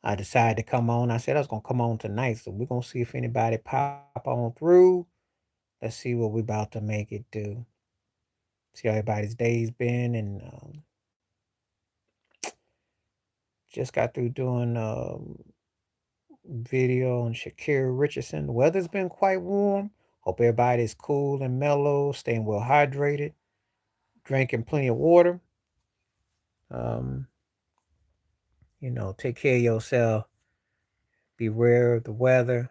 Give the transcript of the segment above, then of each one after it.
I decided to come on. I said I was gonna come on tonight, so we're gonna see if anybody pop on through. Let's see what we about to make it do. See how everybody's day's been, and just got through doing video on Shakira Richardson. The weather's been quite warm. Hope everybody's cool and mellow, staying well hydrated, drinking plenty of water. Um, take care of yourself. Beware of the weather.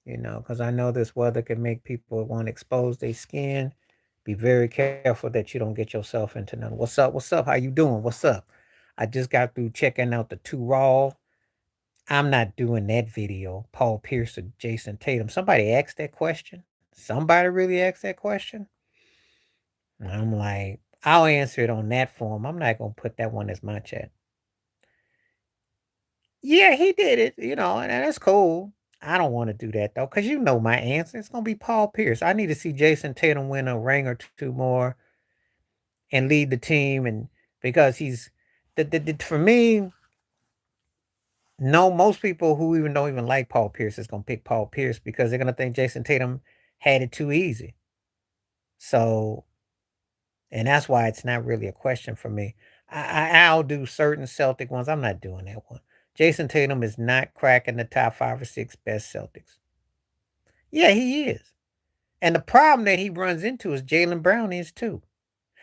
Because I know this weather can make people want to expose their skin. Be very careful that you don't get yourself into nothing. What's up? What's up? How you doing? What's up? I just got through checking out the two Raw. I'm not doing that video. Paul Pierce or Jason Tatum. Somebody asked that question. Somebody really asked that question. And I'm like, I'll answer it on that form. I'm not gonna put that one as my chat. Yeah, he did it, and that's cool. I don't want to do that though, because you know my answer. It's gonna be Paul Pierce. I need to see Jason Tatum win a ring or two more and lead the team, and because he's for me, no, most people who even don't even like Paul Pierce is gonna pick Paul Pierce because they're gonna think Jason Tatum had it too easy. So, and that's why it's not really a question for me. I'll do certain Celtic ones. I'm not doing that one. Jason Tatum is not cracking the top 5 or 6 best Celtics. Yeah, he is. And the problem that he runs into is Jaylen Brown is too.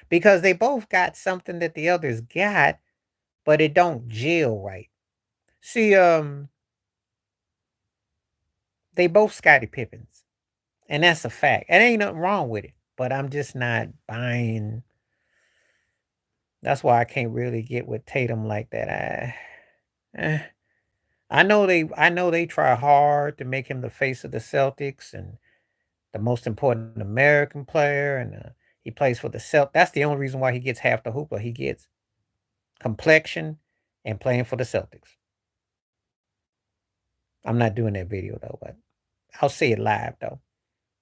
Because they both got something that the others got, but it don't gel right. See, they both Scottie Pippins. And that's a fact. And ain't nothing wrong with it. But I'm just not buying. That's why I can't really get with Tatum like that. Eh. I know they try hard to make him the face of the Celtics and the most important American player, and he plays for the Celtics. That's the only reason why he gets half the hoopla he gets: complexion and playing for the Celtics. I'm not doing that video though, but I'll say it live though.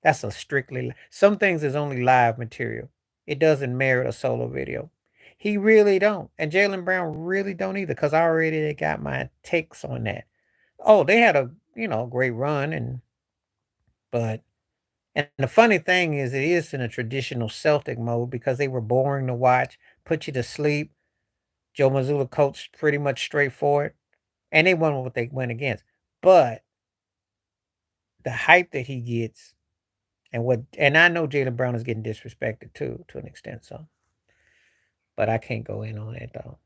That's a strictly some things is only live material. It doesn't merit a solo video. He really don't, and Jaylen Brown really don't either, because I already got my takes on that. Oh, they had a great run, and the funny thing is, it is in a traditional Celtic mode because they were boring to watch, put you to sleep. Joe Mazzulla coached pretty much straightforward, and they won what they went against. But the hype that he gets, and I know Jaylen Brown is getting disrespected too, to an extent. So, but I can't go in on it though.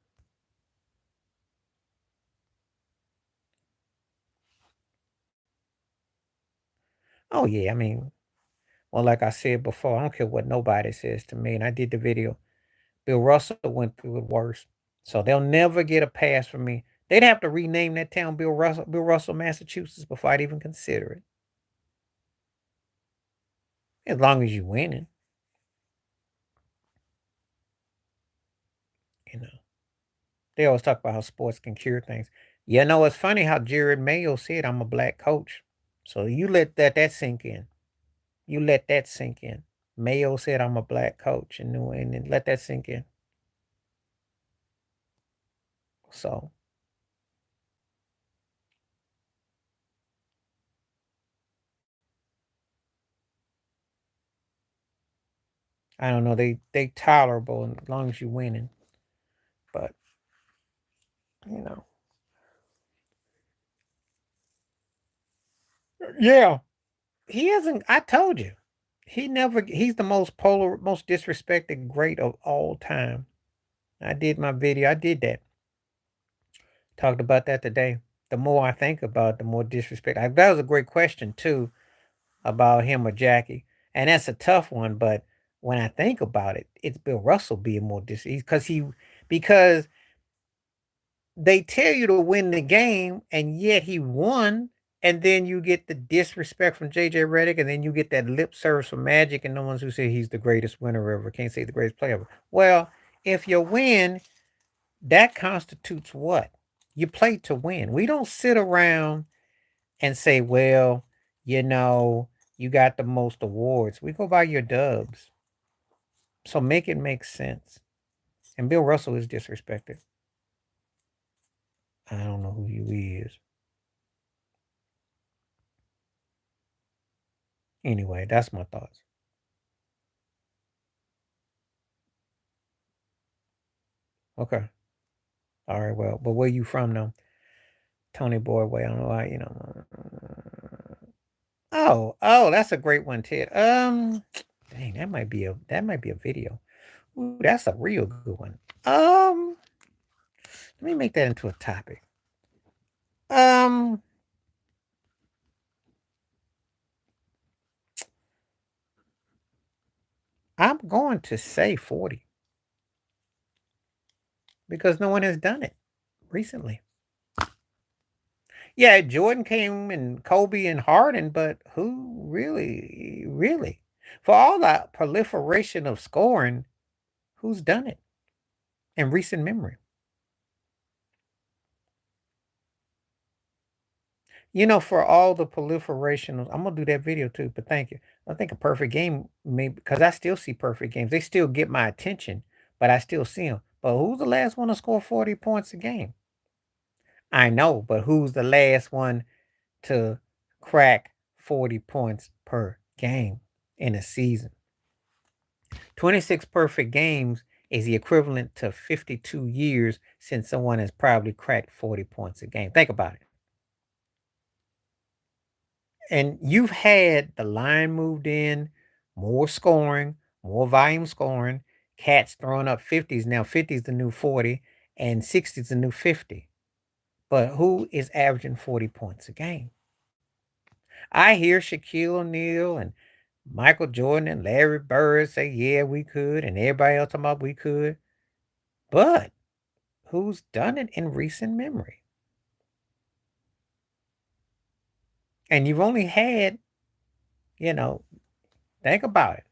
Oh yeah, I mean, well, like I said before, I don't care what nobody says to me, and I did the video. Bill Russell went through it worse. So they'll never get a pass from me. They'd have to rename that town Bill Russell, Massachusetts before I'd even consider it. As long as you winning, you know. They always talk about how sports can cure things. It's funny how Jared Mayo said I'm a black coach. So you let that sink in. You let that sink in. Mayo said I'm a black coach in New England. Let that sink in. So I don't know. They tolerable as long as you winning. But you know. Yeah. He hasn't. I told you. He's the most polar, most disrespected great of all time. I did my video. I did that. Talked about that today. The more I think about it, the more disrespect. That was a great question too, about him or Jackie. And that's a tough one, but when I think about it, it's Bill Russell being more because they tell you to win the game, and yet he won. And then you get the disrespect from JJ Redick, and then you get that lip service from Magic and the ones who say he's the greatest winner ever. Can't say the greatest player ever. Well, if you win, that constitutes what? You play to win. We don't sit around and say, well, you know, you got the most awards. We go by your dubs. So make it make sense. And Bill Russell is disrespected. I don't know who you is. Anyway, that's my thoughts. Okay. All right. Well, but where you from though? Tony Boy way. I don't know why, Oh, that's a great one, Ted. Dang, that might be a video. Ooh, that's a real good one. Let me make that into a topic. Um, I'm going to say 40 because no one has done it recently. Yeah, Jordan came and Kobe and Harden, but who really? For all the proliferation of scoring, who's done it in recent memory? For all the proliferation, I'm gonna do that video too. But thank you. I think a perfect game, maybe because I still see perfect games. They still get my attention, but I still see them. But who's the last one to score 40 points a game? I know, but who's the last one to crack 40 points per game in a season? 26 perfect games is the equivalent to 52 years since someone has probably cracked 40 points a game. Think about it. And you've had the line moved in, more scoring, more volume scoring, cats throwing up 50s. Now 50 is the new 40 and 60 is the new 50. But who is averaging 40 points a game? I hear Shaquille O'Neal and Michael Jordan and Larry Bird say, yeah, we could, and everybody else talking about we could. But who's done it in recent memory? And you've only had, you know, think about it.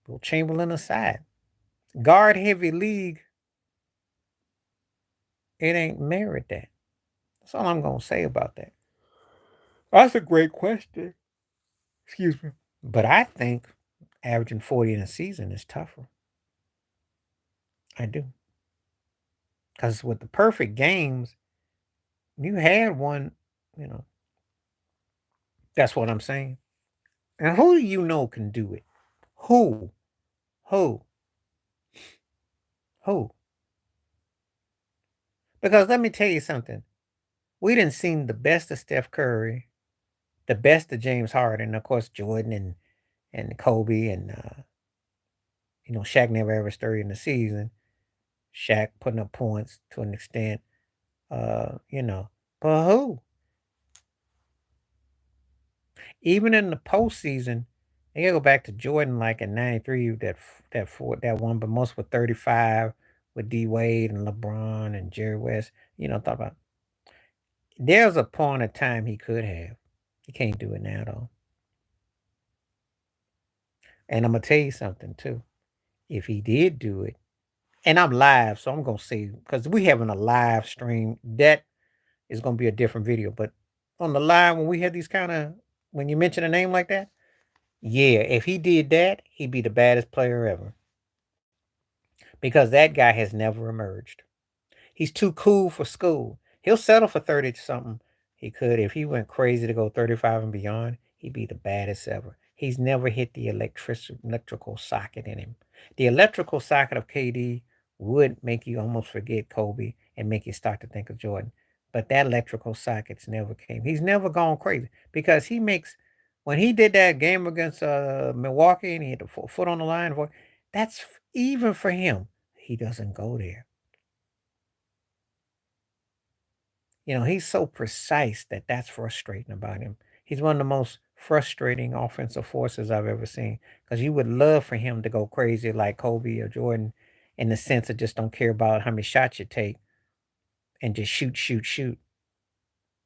Will Chamberlain aside, guard heavy league, it ain't merit that. That's all I'm gonna say about that. That's a great question. Excuse me. But I think averaging 40 in a season is tougher. I do. Because with the perfect games, you had one, you know, that's what I'm saying. And who do you know can do it? Who? Who? Who? Because let me tell you something. We didn't seen the best of Steph Curry, the best of James Harden, of course Jordan and Kobe and Shaq never averaged 30 in the season. Shaq putting up points to an extent. Uh, you know. But who? Even in the postseason, they gotta go back to Jordan like in '93, that one, but most with 35 with D Wade and LeBron and Jerry West. Talk about there's a point of time he could have. He can't do it now though. And I'm gonna tell you something too. If he did do it, and I'm live, so I'm gonna say because we having a live stream, that is gonna be a different video. But on the live, when we had these kind of when you mention a name like that, yeah, if he did that, he'd be the baddest player ever. Because that guy has never emerged. He's too cool for school. He'll settle for 30 something. He could. If he went crazy to go 35 and beyond, he'd be the baddest ever. He's never hit the electrical socket in him. The electrical socket of KD would make you almost forget Kobe and make you start to think of Jordan. But that electrical sockets never came. He's never gone crazy because when he did that game against Milwaukee and he had the foot on the line, that's even for him. He doesn't go there. He's so precise that's frustrating about him. He's one of the most frustrating offensive forces I've ever seen because you would love for him to go crazy like Kobe or Jordan in the sense of just don't care about how many shots you take and just shoot, shoot, shoot.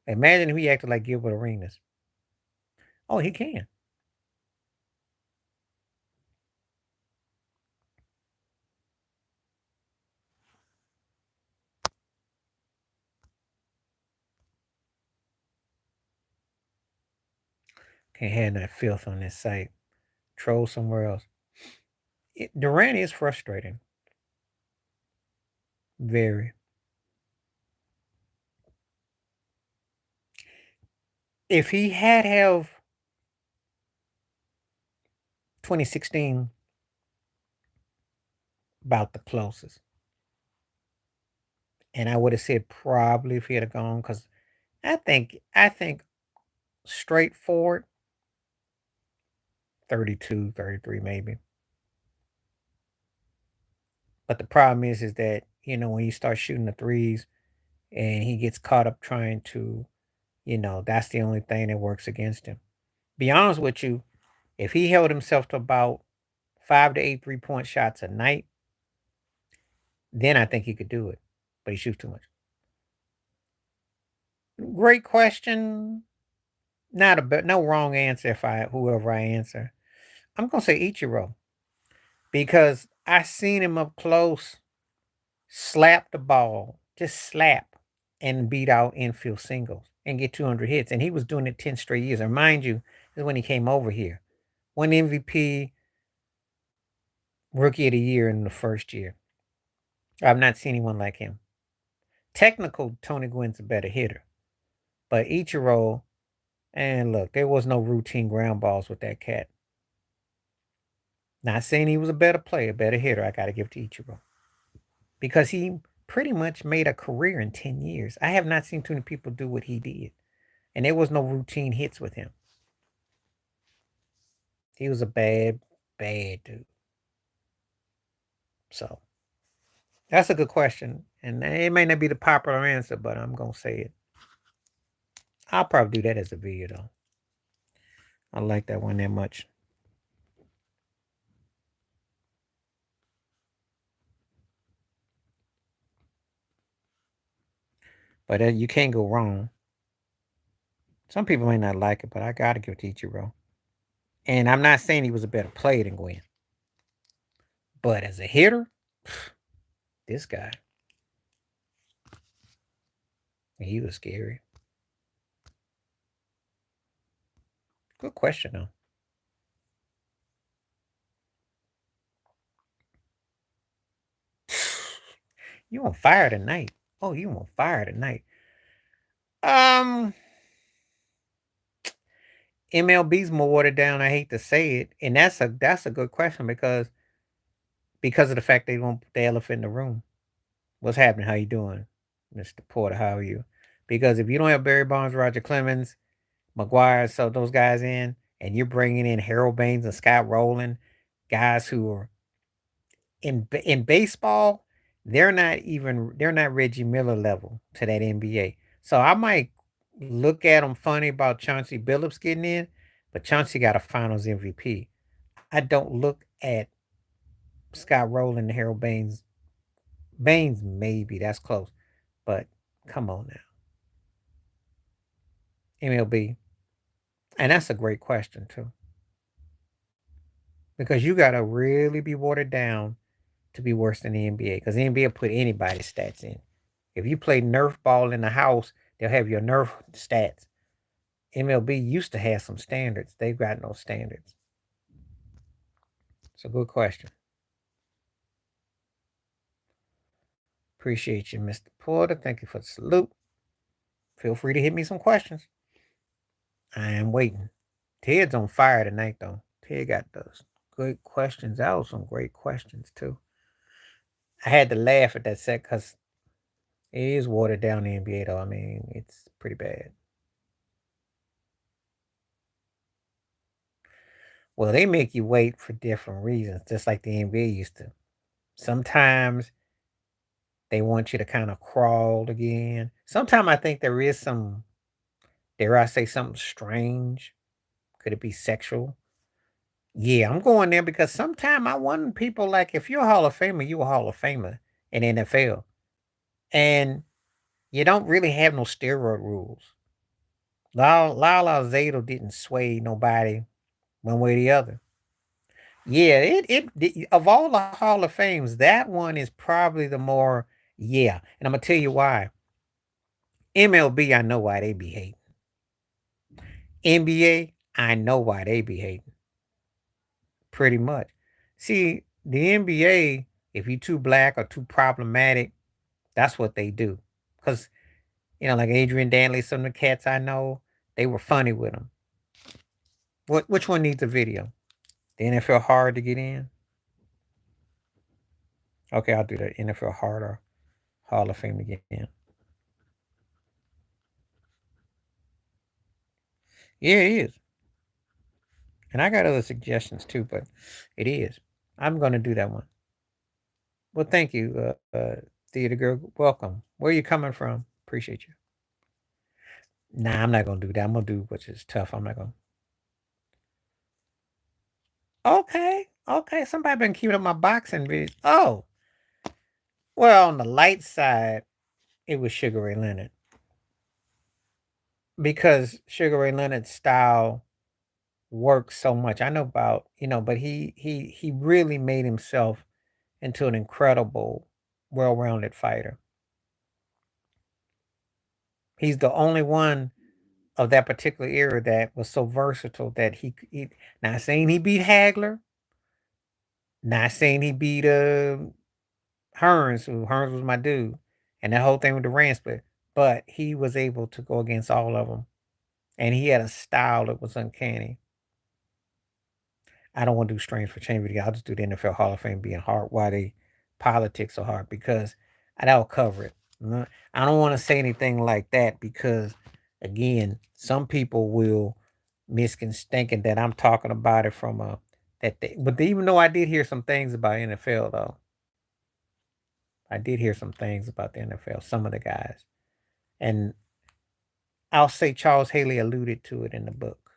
Imagine if he acted like Gilbert Arenas. Oh, he can. Can't have that filth on this site. Troll somewhere else. Durant is frustrating. Very. If he had have 2016 about the closest, and I would have said probably if he had gone because I think straightforward 32, 33 maybe. But the problem is that when you start shooting the threes and he gets caught up trying to, that's the only thing that works against him. Be honest with you, if he held himself to about 5 to 8 3-point shots a night, then I think he could do it. But he shoots too much. Great question. Not a no wrong answer if whoever I answer. I'm gonna say Ichiro because I seen him up close, slap the ball, just slap and beat out infield singles and get 200 hits, and he was doing it 10 straight years. And mind you, this is when he came over here, won MVP, Rookie of the Year in the first year. I've not seen anyone like him. Technical, Tony Gwynn's a better hitter, but Ichiro, and look, there was no routine ground balls with that cat. Not saying he was a better player, better hitter. I got to give it to Ichiro because he pretty much made a career in 10 years. I have not seen too many people do what he did, and there was no routine hits with him. He was a bad, bad dude. So that's a good question, and it may not be the popular answer, but I'm gonna say it. I'll probably do that as a video though. I like that one that much. But you can't go wrong. Some people may not like it, but I gotta give it to Ichiro. And I'm not saying he was a better player than Gwynn, but as a hitter, this guy, he was scary. Good question though. You on fire tonight? Oh, you on fire tonight? Um, MLB's more watered down. I hate to say it, and that's a good question because of the fact they won't put the elephant in the room. What's happening? How you doing, Mr. Porter? How are you? Because if you don't have Barry Bonds, Roger Clemens, McGuire, so those guys in, and you're bringing in Harold Baines and Scott Rowland, guys who are in baseball, they're not Reggie Miller level to that NBA. So I might look at them funny about Chauncey Billups getting in, but Chauncey got a Finals MVP. I don't look at Scott Rowland and Harold Baines. Baines maybe that's close, but come on now, MLB, and that's a great question too, because you got to really be watered down to be worse than the NBA because the NBA will put anybody's stats in. If you play Nerf ball in the house, they'll have your Nerf stats. MLB used to have some standards. They've got no standards. It's a good question. Appreciate you, Mr. Porter. Thank you for the salute. Feel free to hit me some questions. I am waiting. Ted's on fire tonight, though. Ted got those good questions. That was some great questions, too. I had to laugh at that set because it is watered down the NBA, though. I mean, it's pretty bad. Well, they make you wait for different reasons, just like the NBA used to. Sometimes they want you to kind of crawl again. Sometimes I think there is some, dare I say, something strange. Could it be sexual? Yeah, I'm going there because sometimes I wonder people like if you're a Hall of Famer, you're a Hall of Famer in NFL. And you don't really have no steroid rules. Lala Zato didn't sway nobody one way or the other. Yeah, of all the Hall of Fames, that one is probably the more, yeah. And I'm gonna tell you why. MLB, I know why they be hating. NBA, I know why they be hating. Pretty much. See, the NBA, if you too black or too problematic, that's what they do. Because, like Adrian Danley, some of the cats I know, They were funny with him. Which one needs a video? The NFL hard to get in? Okay, I'll do that. NFL harder Hall of Fame to get in. Yeah, it is. And I got other suggestions too, but it is. I'm gonna do that one. Well, thank you, Theater Girl. Welcome. Where are you coming from? Appreciate you. Nah, I'm not gonna do that. I'm gonna do which is tough. I'm not gonna. Okay, okay. Somebody been keeping up my boxing videos. Oh, well, on the light side, it was Sugar Ray Leonard because Sugar Ray Leonard's style works so much. I know about but he really made himself into an incredible, well-rounded fighter. He's the only one of that particular era that was so versatile that he not saying he beat Hagler, not saying he beat Hearns, who Hearns was my dude, and that whole thing with the Rand split, but he was able to go against all of them, and he had a style that was uncanny. I don't want to do strange for change video. I'll just do the NFL Hall of Fame being hard. Why they politics so hard? Because that'll cover it. I don't want to say anything like that because, again, some people will thinking that I'm talking about it from a but even though I did hear some things about NFL though, I did hear some things about the NFL. Some of the guys, and I'll say Charles Haley alluded to it in the book.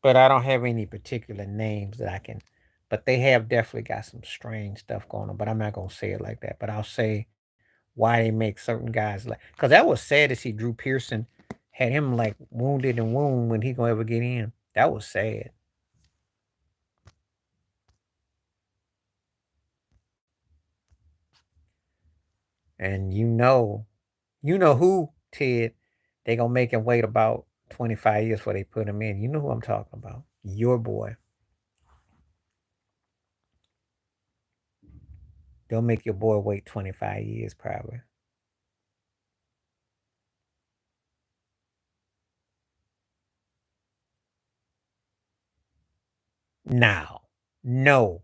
But I don't have any particular names that I can, but they have definitely got some strange stuff going on, but I'm not gonna say it like that. But I'll say why they make certain guys like because that was sad to see Drew Pearson had him like wounded and wound when he gonna ever get in. That was sad. And you know who, Ted, they gonna make him wait about 25 years before they put him in. You know who I'm talking about. Your boy. They'll make your boy wait 25 years probably. Now, no.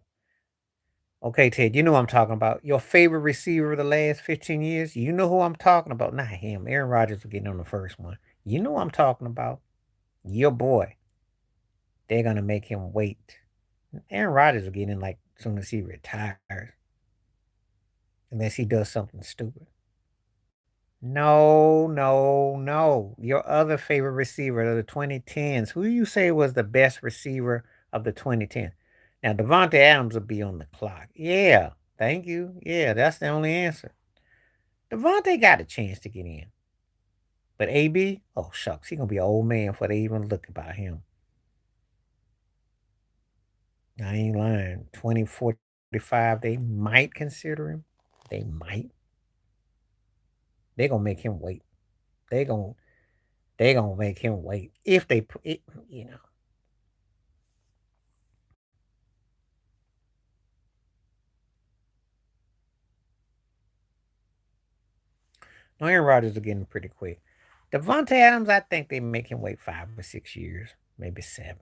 Okay, Ted, you know what I'm talking about. Your favorite receiver of the last 15 years? You know who I'm talking about. Not him. Aaron Rodgers was getting on the first one. You know what I'm talking about. Your boy. They're going to make him wait. Aaron Rodgers will get in like as soon as he retires. Unless he does something stupid. No, no, no. Your other favorite receiver of the 2010s. Who you say was the best receiver of the 2010s? Now, Devontae Adams will be on the clock. Yeah, thank you. Yeah, that's the only answer. Devontae got a chance to get in. But AB, oh shucks, he gonna be an old man before they even look about him. I ain't lying. 2045, they might consider him. They might. They gonna make him wait. They gonna they gonna make him wait if they put it. You know. No, Aaron Rodgers are getting pretty quick. Devontae Adams, I think they make him wait 5 or 6 years, maybe 7.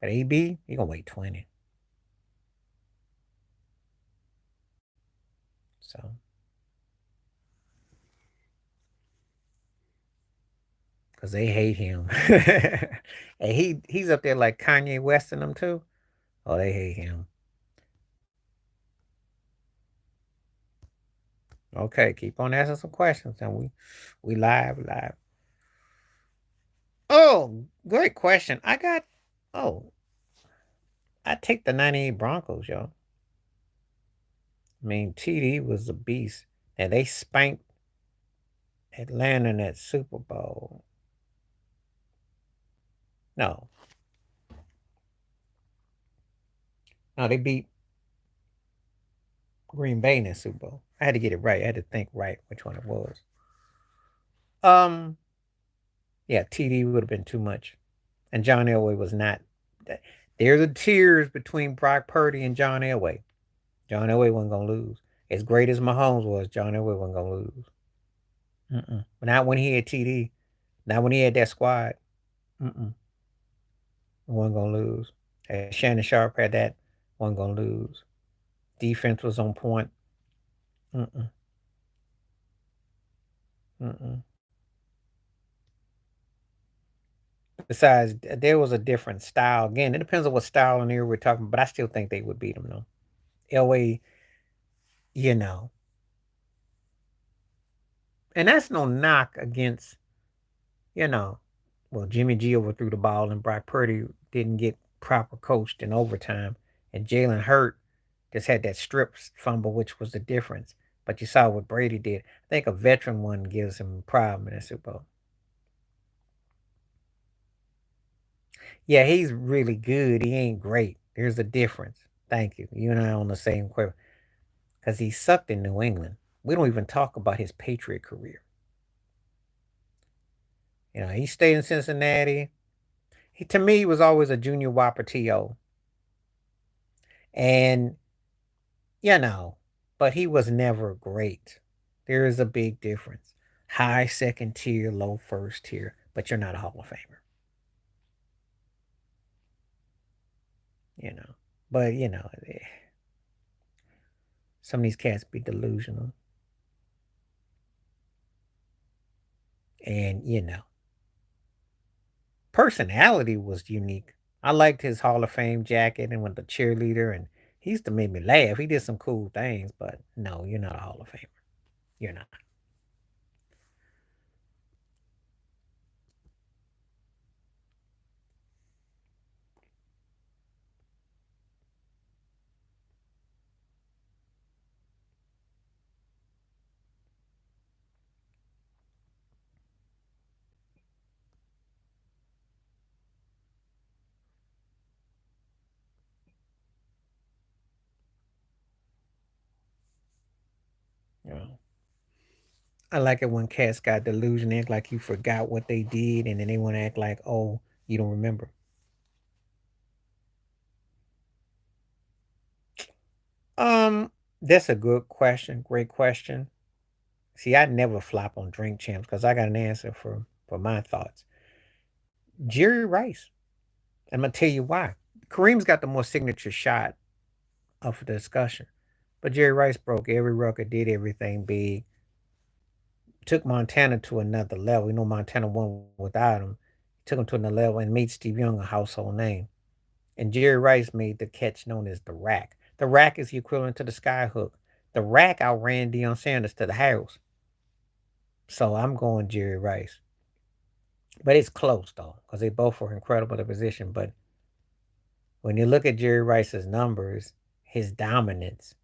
But AB, he gonna wait 20. So, cause they hate him, and he's up there like Kanye West and them too. Oh, they hate him. Okay, keep on asking some questions, and we live. Oh, great question. I got. Oh, I take the '98 Broncos, yo. I mean, TD was a beast, and they spanked Atlanta in that Super Bowl. No, no, they beat Green Bay in that Super Bowl. I had to get it right. I had to think right which one it was. Um, yeah, TD would have been too much, and John Elway was not. There's a tears between Brock Purdy and John Elway. John Elway wasn't gonna lose. As great as Mahomes was, John Elway wasn't gonna lose. Mm-mm. Not when he had TD. Now when he had that squad, mm-mm, wasn't gonna lose. Shannon Sharp had that, wasn't gonna lose. Defense was on point. Mm-mm, mm-mm. Besides, there was a different style. Again, it depends on what style and era we're talking, but I still think they would beat them though. Elway, you know, and that's no knock against, you know, well, Jimmy G overthrew the ball and Brock Purdy didn't get proper coached in overtime, and Jalen Hurt just had that strip fumble, which was the difference. But you saw what Brady did. I think a veteran one gives him a problem in the Super Bowl. Yeah, he's really good. He ain't great. There's a difference. Thank you. You and I are on the same quiver. Because he sucked in New England. We don't even talk about his Patriot career. You know, he stayed in Cincinnati. He, to me, was always a junior whopper TO. And, you know, but he was never great. There is a big difference. High second tier, low first tier, but you're not a Hall of Famer. You know. But, some of these cats be delusional. And, personality was unique. I liked his Hall of Fame jacket and with the cheerleader, and he used to make me laugh. He did some cool things, but no, you're not a Hall of Famer. You're not. You know. I like it when cats got delusion, act like you forgot what they did, and then they want to act like, oh, you don't remember. Um, that's a good question. Great question. See, I never flop on drink champs because I got an answer for my thoughts. Jerry Rice. I'm gonna tell you why. Kareem's got the more signature shot of the discussion, but Jerry Rice broke every record, did everything big, took Montana to another level. You know, Montana won without him. Took him to another level and made Steve Young a household name. And Jerry Rice made the catch known as the rack. The rack is the equivalent to the skyhook. The rack outran Deion Sanders to the house. So I'm going Jerry Rice. But it's close though, because they both were incredible at the position. But when you look at Jerry Rice's numbers, his dominance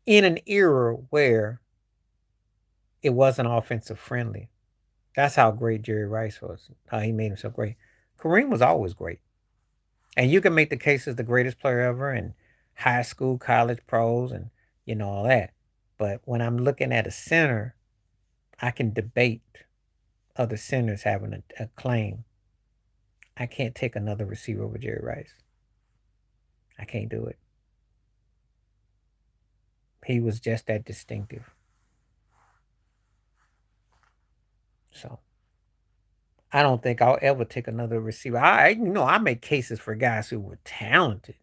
in an era where it wasn't offensive friendly. That's how great Jerry Rice was, how he made him so great. Kareem was always great. And you can make the case as the greatest player ever in high school, college, pros, and all that. But when I'm looking at a center, I can debate other centers having a claim. I can't take another receiver over Jerry Rice. I can't do it. He was just that distinctive. So I don't think I'll ever take another receiver. I make cases for guys who were talented.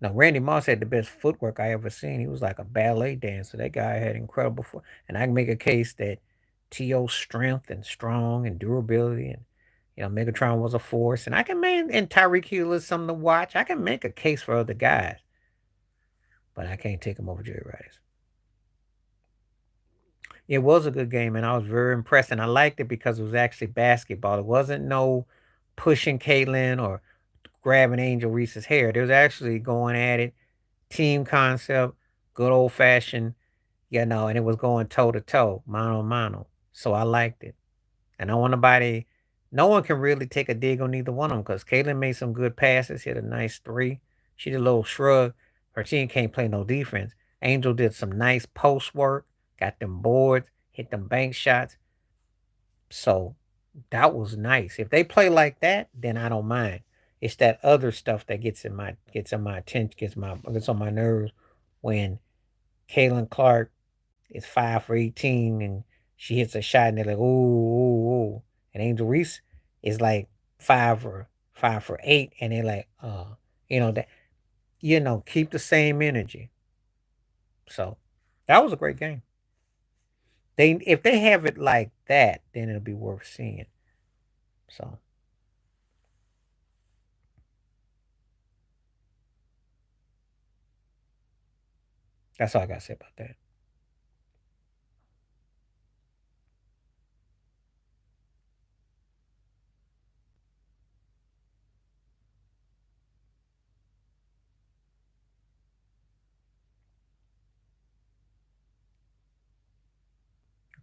Now, Randy Moss had the best footwork I ever seen. He was like a ballet dancer. That guy had incredible foot. And I can make a case that T.O.'s strength and strong and durability and, Megatron was a force. And I can make, and Tyreek Hill is something to watch. I can make a case for other guys, but I can't take him over Jerry Rice. It was a good game, and I was very impressed. And I liked it because it was actually basketball. It wasn't no pushing Caitlin or grabbing Angel Reese's hair. They was actually going at it, team concept, good old fashioned, and it was going toe to toe, mano a mano. So I liked it. And I want nobody, no one can really take a dig on either one of them because Caitlin made some good passes, hit a nice three. She did a little shrug. Her team can't play no defense. Angel did some nice post work, got them boards, hit them bank shots. So that was nice. If they play like that, then I don't mind. It's that other stuff that gets in my attention, gets on my nerves when Kaylin Clark is 5 for 18 and She hits a shot and they're like, ooh, ooh, ooh. And Angel Reese is like 5 for 8, and they're like, that keep the same energy. So that was a great game. If they have it like that, then it'll be worth seeing. So that's all I gotta say about that.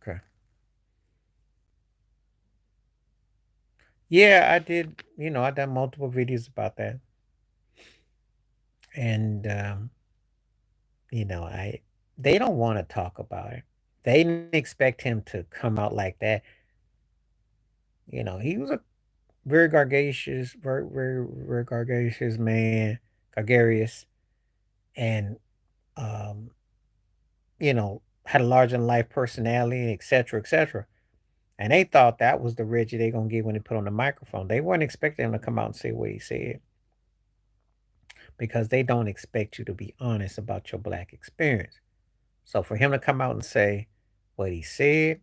Okay. Yeah, I did. I done multiple videos about that, and I they don't want to talk about it. They didn't expect him to come out like that. He was a very gargacious, very, very, very gargacious man, gregarious, and um, had a larger than life personality, et cetera, et cetera. And they thought that was the Reggie they gonna get when they put on the microphone. They weren't expecting him to come out and say what he said because they don't expect you to be honest about your black experience. So for him to come out and say what he said,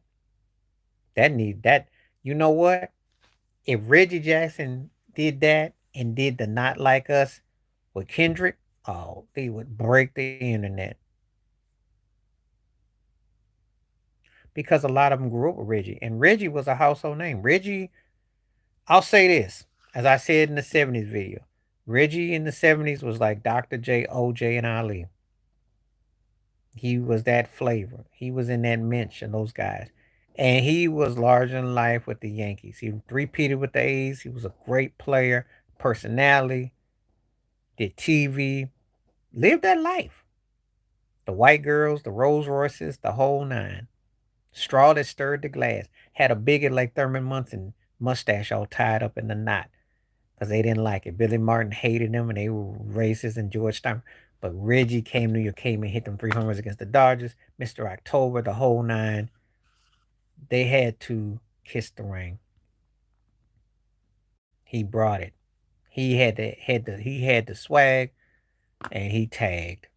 that you know what? If Reggie Jackson did that and did the not like us with Kendrick, oh, they would break the internet because a lot of them grew up with Reggie, and Reggie was a household name. Reggie, I'll say this, as I said in the '70s video, Reggie in the '70s was like Dr. J, OJ, and Ali. He was that flavor. He was in that mention, those guys. And he was larger than life with the Yankees. He repeated with the A's. He was a great player, personality, did TV, lived that life. The white girls, the Rolls Royces, the whole nine. Straw that stirred the glass. Had a bigot like Thurman Munson mustache all tied up in the knot because they didn't like it. Billy Martin hated them and they were racist, and George Stein. But Reggie came to New York, came and hit them 3 homers against the Dodgers. Mr. October, the whole nine. They had to kiss the ring. He brought it. He had the swag and he tagged.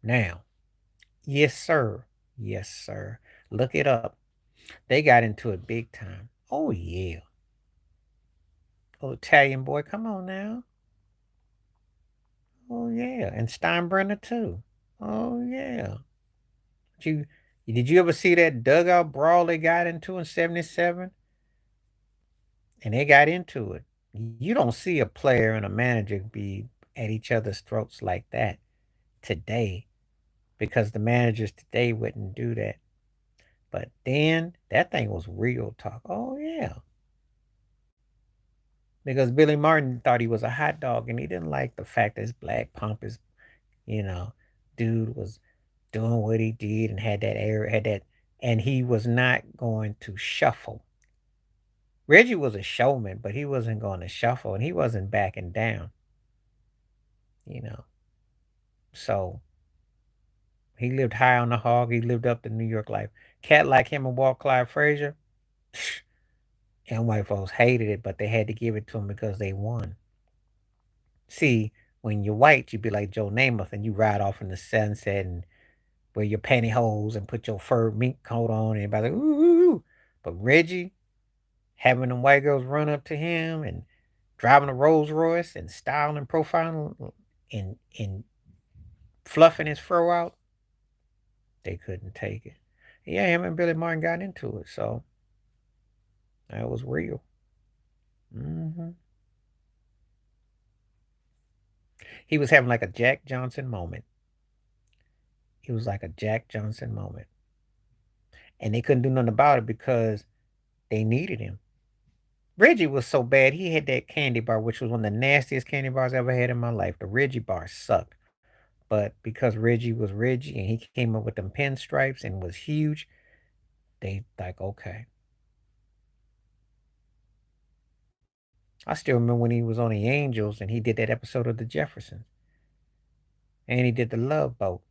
Now, yes, sir. Yes, sir. Look it up. They got into it big time. Oh yeah. Oh, Italian boy, come on now. Oh yeah. And Steinbrenner too. Oh yeah. You did you ever see that dugout brawl they got into in '77? And they got into it. You don't see a player and a manager be at each other's throats like that today because the managers today wouldn't do that. But then that thing was real talk. Oh yeah. Because Billy Martin thought he was a hot dog and he didn't like the fact that his black pompous, you know, dude was doing what he did and had that air, had that, and he was not going to shuffle. Reggie was a showman, but he wasn't going to shuffle and he wasn't backing down, you know. So he lived high on the hog. He lived up the New York life. Cat like him and Walt Clyde Frazier, and white folks hated it, but they had to give it to him because they won. See, when you're white, you be like Joe Namath and you ride off in the sunset and wear your pantyhose and put your fur mink coat on and everybody like, ooh, ooh, ooh. But Reggie, having them white girls run up to him and driving a Rolls Royce and styling and profiling and fluffing his fur out, they couldn't take it. Yeah, him and Billy Martin got into it, so that was real. hmm He was having like a Jack Johnson moment. He was like a Jack Johnson moment. And they couldn't do nothing about it because they needed him. Reggie was so bad, he had that candy bar, which was one of the nastiest candy bars I ever had in my life. The Reggie bar sucked. But because Reggie was Reggie and he came up with them pinstripes and was huge, they like, okay. I still remember when he was on the Angels and he did that episode of The Jeffersons. And he did the Love Boat.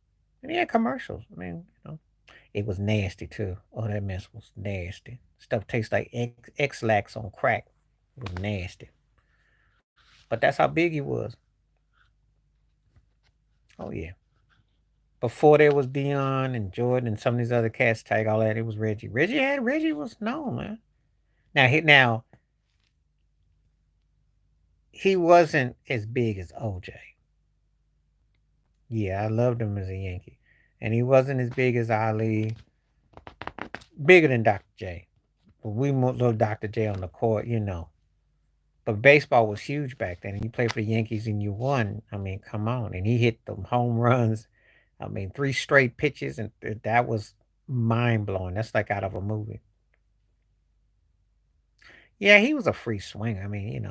And he had commercials. I mean, It was nasty too. Oh, that mess was nasty. Stuff tastes like X-Lax on crack. It was nasty. But that's how big he was. Oh yeah. Before there was Dion and Jordan and some of these other cats tag all that, it was Reggie. Reggie was known, man. Now he wasn't as big as OJ. Yeah, I loved him as a Yankee. And he wasn't as big as Ali, bigger than Dr. J. But we loved Dr. J on the court, you know. But baseball was huge back then. And you played for the Yankees and you won. I mean, come on. And he hit them home runs. I mean, 3 straight pitches, and that was mind blowing. That's like out of a movie. Yeah, he was a free swing. I mean,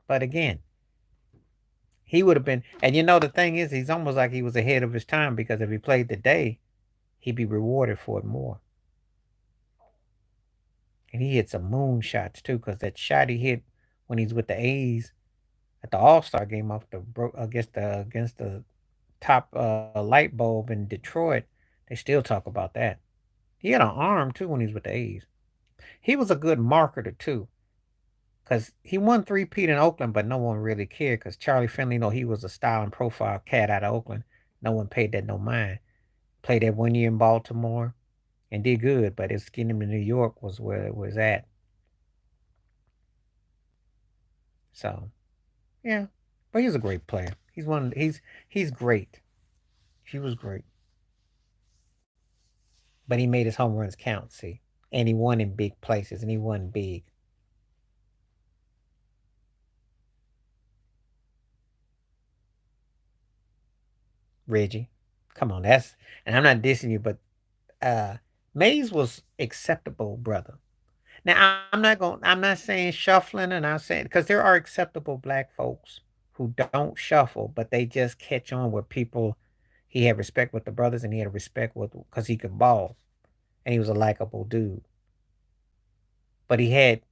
But again, he would have been. And the thing is, he's almost like he was ahead of his time because if he played today, he'd be rewarded for it more. And he hit some moon shots too, because that shot he hit when he's with the A's at the All Star game off the against the top light bulb in Detroit. They still talk about that. He had an arm too when he was with the A's. He was a good marketer too, because he won 3-peat in Oakland, but no one really cared because Charlie Finley, he was a style and profile cat out of Oakland. No one paid that no mind. Played that 1 year in Baltimore and did good, but it's getting him to New York was where it was at. So yeah, but he's a great player. He's great. He was great, but he made his home runs count. See, and he won in big places, and he won big. Reggie, come on, and I'm not dissing you, but uh, Mays was acceptable, brother. Now I'm not saying shuffling, and I'm saying because there are acceptable black folks who don't shuffle, but they just catch on with people. He had respect with the brothers, and he had respect with because he could ball, and he was a likable dude. But he had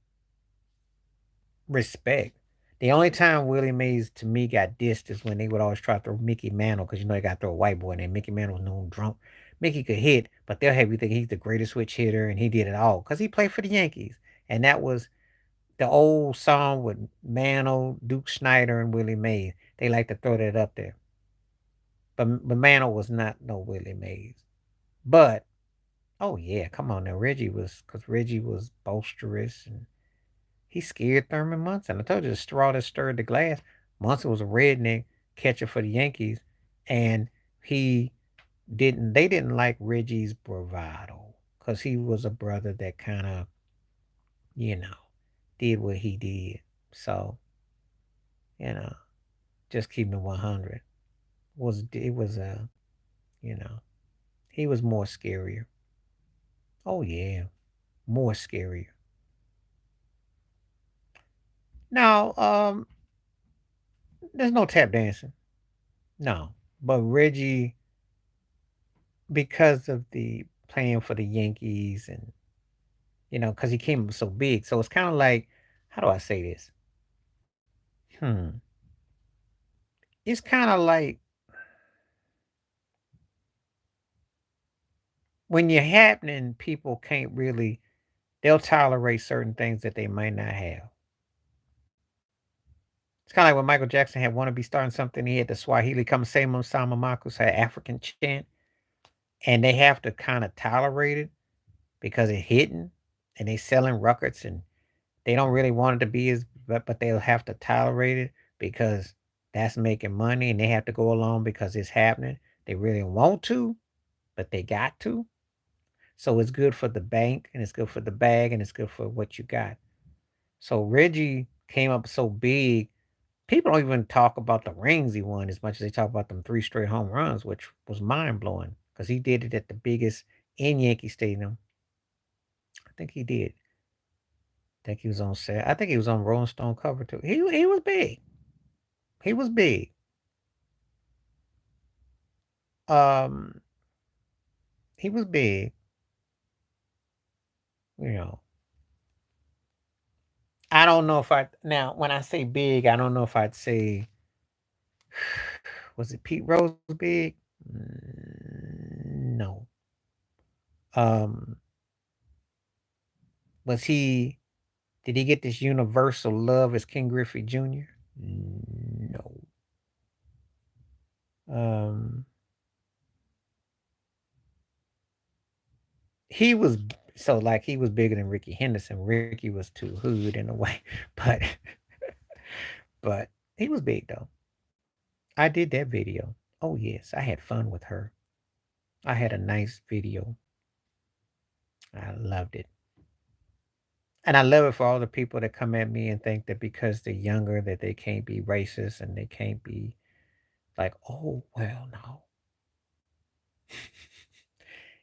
respect. The only time Willie Mays to me got dissed is when they would always try to throw Mickey Mantle because they got to throw a white boy in there. Mickey Mantle was known drunk. Mickey could hit, but they'll have you think he's the greatest switch hitter and he did it all because he played for the Yankees. And that was the old song with Mantle, Duke Snyder, and Willie Mays. They like to throw that up there. But Mantle was not no Willie Mays. But, oh yeah, come on now. Because Reggie was boisterous and he scared Thurman Munson. I told you the straw that stirred the glass. Munson was a redneck catcher for the Yankees, and he they didn't like Reggie's bravado because he was a brother that kind of, you know, did what he did. So, you know, just keeping it 100 it was you know, he was more scarier. Oh yeah, more scarier. Now, there's no tap dancing. No, but Reggie because of the playing for the Yankees and because he came up so big. So it's kind of like, how do I say this? Hmm. It's kind of like when you're happening, people can't really they'll tolerate certain things that they might not have. It's kind of like when Michael Jackson had wanna be starting something, he had the Swahili come say Sama Marcus had African chant, and they have to kind of tolerate it because it hitting and they selling records and they don't really want it to be as but they'll have to tolerate it because that's making money and they have to go along because it's happening. They really want to, but they got to. So it's good for the bank and it's good for the bag and it's good for what you got. So Reggie came up so big. People don't even talk about the rings he won as much as they talk about them 3 straight home runs, which was mind blowing because he did it at the biggest in Yankee Stadium. I think he did. I think he was on set. I think he was on Rolling Stone cover too. He was big. He was big. Um, he was big, you know. I don't know if I now when I say big, I don't know if I'd say was it Pete Rose big? No. Um, was he did he get this universal love as King Griffey Jr.? No. Um, he was so like he was bigger than Ricky Henderson. Ricky was too hood in a way, but but he was big though. I did that video. Oh yes, I had fun with her. I had a nice video. I loved it. And I love it for all the people that come at me and think that because they're younger that they can't be racist and they can't be like, "Oh, well, no."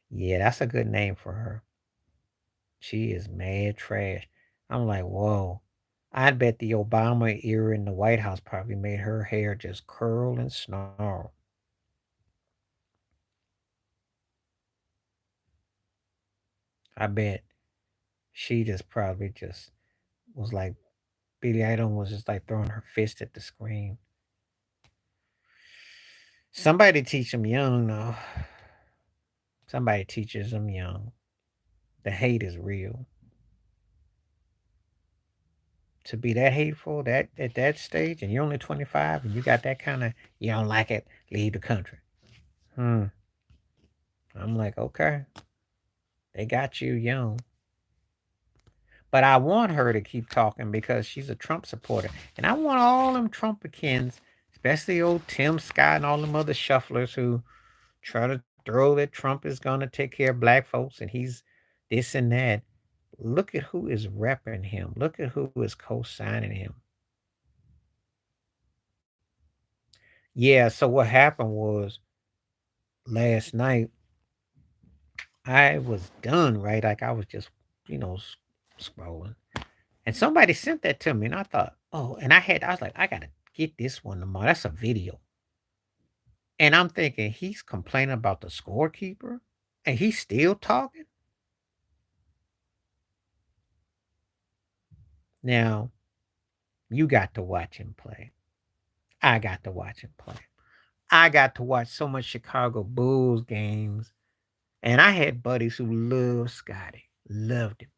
Yeah, that's a good name for her. She is mad trash. I'm like, "Whoa." I bet the Obama era in the White House probably made her hair just curl and snarl. I bet she just probably just was like Billy Idol was just like throwing her fist at the screen. Somebody teach them young though. Somebody teaches them young. The hate is real. To be that hateful that at that stage and you're only 25 and you got that kind of you don't like it, leave the country. Hmm. I'm like, okay, they got you young. But I want her to keep talking because she's a Trump supporter. And I want all them Trumpikins, especially old Tim Scott and all them other shufflers who try to throw that Trump is gonna take care of black folks and he's this and that. Look at who is repping him. Look at who is co-signing him. Yeah, so what happened was last night I was done, right? Like I was just, scrolling. And somebody sent that to me and I thought, oh, and I was like, I gotta get this one tomorrow. That's a video. And I'm thinking he's complaining about the scorekeeper and he's still talking. Now, you got to watch him play. I got to watch him play. I got to watch so much Chicago Bulls games. And I had buddies who loved Scotty, loved him.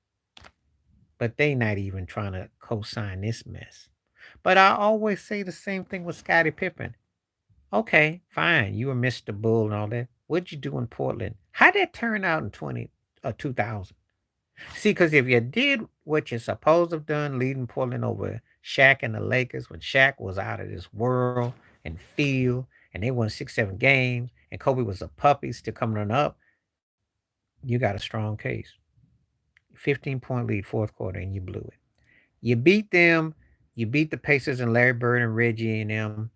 But they not even trying to co-sign this mess. But I always say the same thing with Scottie Pippen. Okay, fine, you were Mr. Bull and all that. What'd you do in Portland? How'd that turn out in 2000? See, because if you did what you're supposed to have done, leading Portland over Shaq and the Lakers when Shaq was out of this world and field, and they won 6, 7 games, and Kobe was a puppy still coming on up, you got a strong case. 15-point lead, fourth quarter, and you blew it. You beat them, you beat the Pacers and Larry Bird and Reggie and them,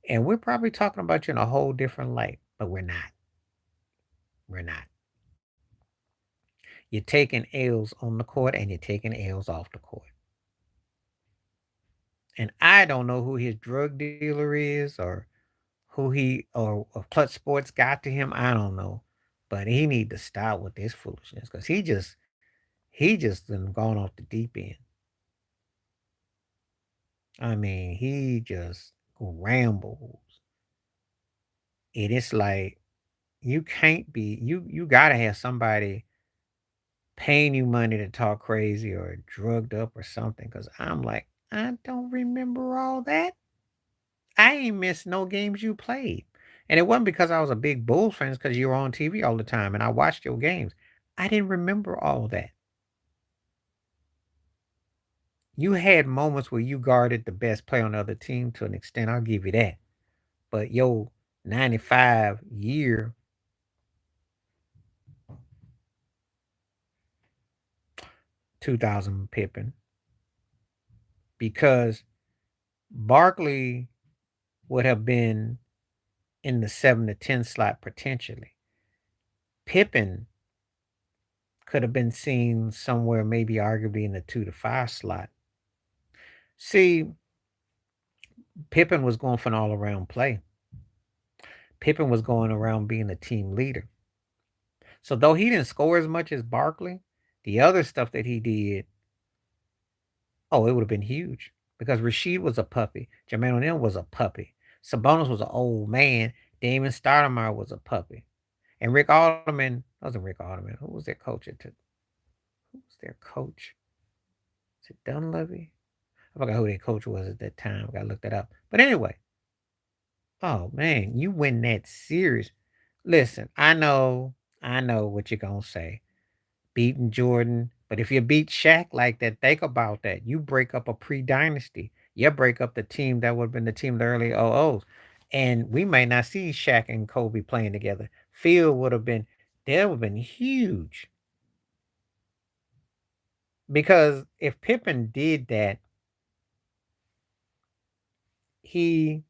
and we're probably talking about you in a whole different light, but we're not. We're not. You're taking L's on the court and you're taking L's off the court. And I don't know who his drug dealer is or who he or Clutch Sports got to him. I don't know. But he need to stop with this foolishness because he just done gone off the deep end. I mean, he just rambles. And it's like you can't be you gotta have somebody paying you money to talk crazy or drugged up or something. Cause I'm like, I don't remember all that. I ain't missed no games you played. And it wasn't because I was a big Bulls fan, because you were on TV all the time and I watched your games. I didn't remember all that. You had moments where you guarded the best player on the other team to an extent, I'll give you that. But your 95 year 2000 Pippen, because Barkley would have been in the 7 to 10 slot potentially. Pippen could have been seen somewhere, maybe arguably in the 2 to 5 slot. See, Pippen was going for an all around play. Pippen was going around being a team leader. So, though he didn't score as much as Barkley, the other stuff that he did, oh, it would have been huge because Rasheed was a puppy. Jermaine O'Neal was a puppy. Sabonis was an old man. Damon Stoudemire was a puppy. And Rick Alderman, That wasn't Rick Alderman. Who was their coach who was their coach? Is it Dunleavy? I forgot who their coach was at that time. I gotta look that up. But anyway, oh man, you win that series. Listen, I know what you're gonna say. Beating Jordan. But if you beat Shaq like that, think about that. You break up a pre-dynasty. You break up the team that would have been the team of the early '00s. And we may not see Shaq and Kobe playing together. Phil would have been, that would have been huge. Because if Pippen did that, he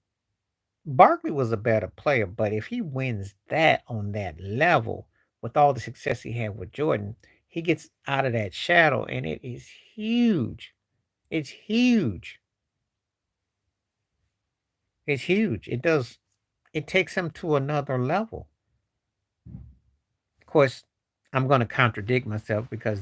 Barkley was a better player, but if he wins that on that level with all the success he had with Jordan, he gets out of that shadow and it is huge. It's huge. It's huge. It takes him to another level. Of course, I'm going to contradict myself because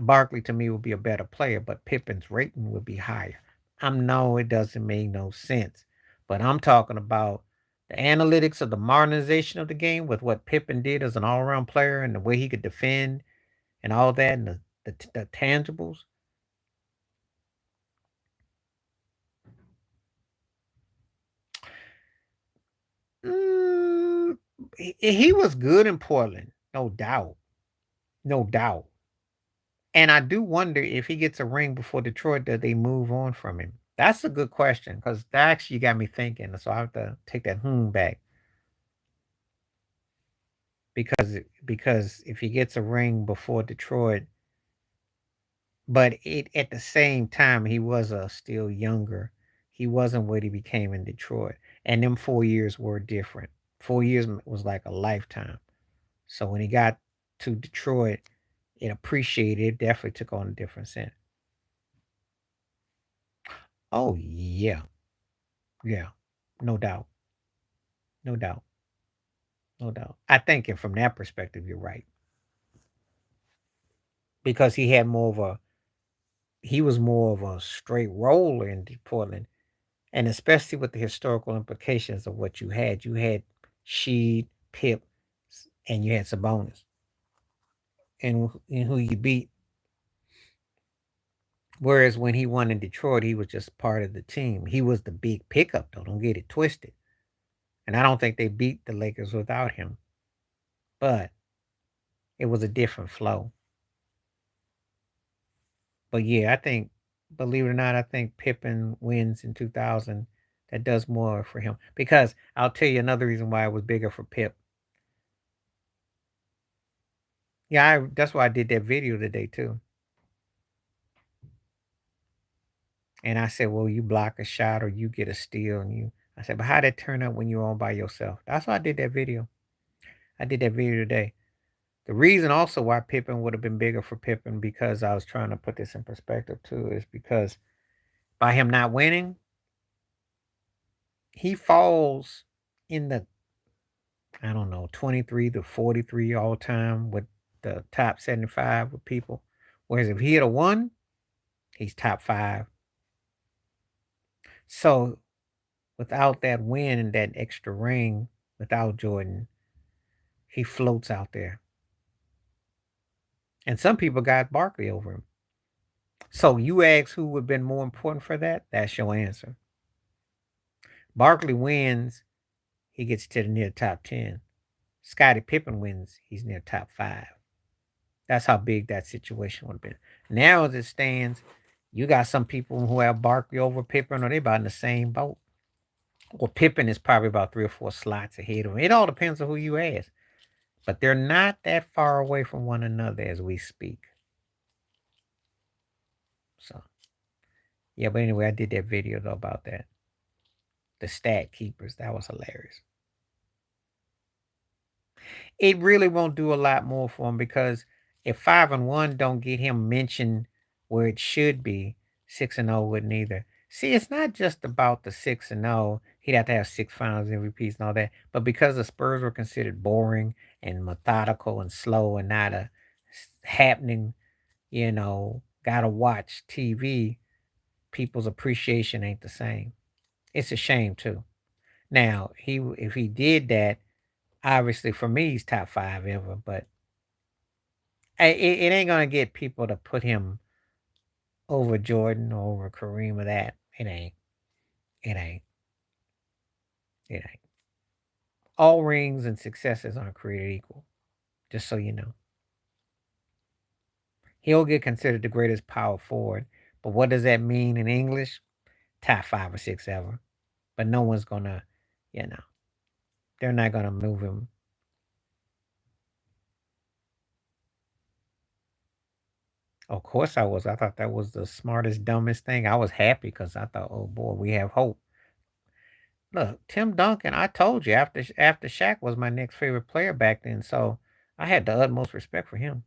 Barkley to me would be a better player, but Pippen's rating would be higher. No, it doesn't make no sense. But I'm talking about the analytics of the modernization of the game with what Pippen did as an all around player and the way he could defend and all that and the tangibles. Mm, he was good in Portland, no doubt. No doubt. And I do wonder if he gets a ring before Detroit, does they move on from him? That's a good question because that actually got me thinking. So I have to take that back because if he gets a ring before Detroit, but it at the same time he was still younger. He wasn't what he became in Detroit, and them 4 years were different. 4 years was like a lifetime. So when he got to Detroit, it appreciated. It definitely took on a different sense. Oh yeah, yeah, no doubt, no doubt, no doubt. I think, and from that perspective, you're right because he was more of a straight roller in Portland, and especially with the historical implications of what you had. You had Sheed, Pip, and you had Sabonis, and who you beat. Whereas when he won in Detroit, he was just part of the team. He was the big pickup, though. Don't get it twisted. And I don't think they beat the Lakers without him, but it was a different flow. But yeah, I think, believe it or not, I think Pippen wins in 2000. That does more for him because I'll tell you another reason why it was bigger for Pip. Yeah, that's why I did that video today too. And I said, well, you block a shot or you get a steal, and I said, but how did it turn out when you're all by yourself? That's why I did that video. I did that video today. The reason also why Pippen would have been bigger for Pippen, because I was trying to put this in perspective too, is because by him not winning, he falls in the, I don't know, 23 to 43 all time with the top 75 with people. Whereas if he had a won, he's top five. So without that win and that extra ring, without Jordan, he floats out there. And some people got Barkley over him. So you ask who would have been more important for that? That's your answer. Barkley wins, he gets to the near top 10. Scottie Pippen wins, he's near top five. That's how big that situation would have been. Now, as it stands, you got some people who have Barkley over Pippen, or they about in the same boat. Well, Pippen is probably about 3 or 4 slots ahead of him. It all depends on who you ask. But they're not that far away from one another as we speak. So, yeah, but anyway, I did that video though about that. The stat keepers. That was hilarious. It really won't do a lot more for him because if 5-1 don't get him mentioned where it should be, 6-0 wouldn't either. See, it's not just about the 6-0. He'd have to have 6 finals MVPs and all that. But because the Spurs were considered boring and methodical and slow and not a happening, gotta watch TV, people's appreciation ain't the same. It's a shame too. Now, if he did that, obviously for me he's top 5 ever, but It ain't gonna get people to put him over Jordan or over Kareem or that. It ain't. It ain't. It ain't. All rings and successes aren't created equal. Just so you know. He'll get considered the greatest power forward. But what does that mean in English? Top 5 or 6 ever. But no one's gonna, you know, they're not gonna move him. Of course I was. I thought that was the smartest, dumbest thing. I was happy because I thought, oh boy, we have hope. Look, Tim Duncan, I told you after Shaq was my next favorite player back then, so I had the utmost respect for him.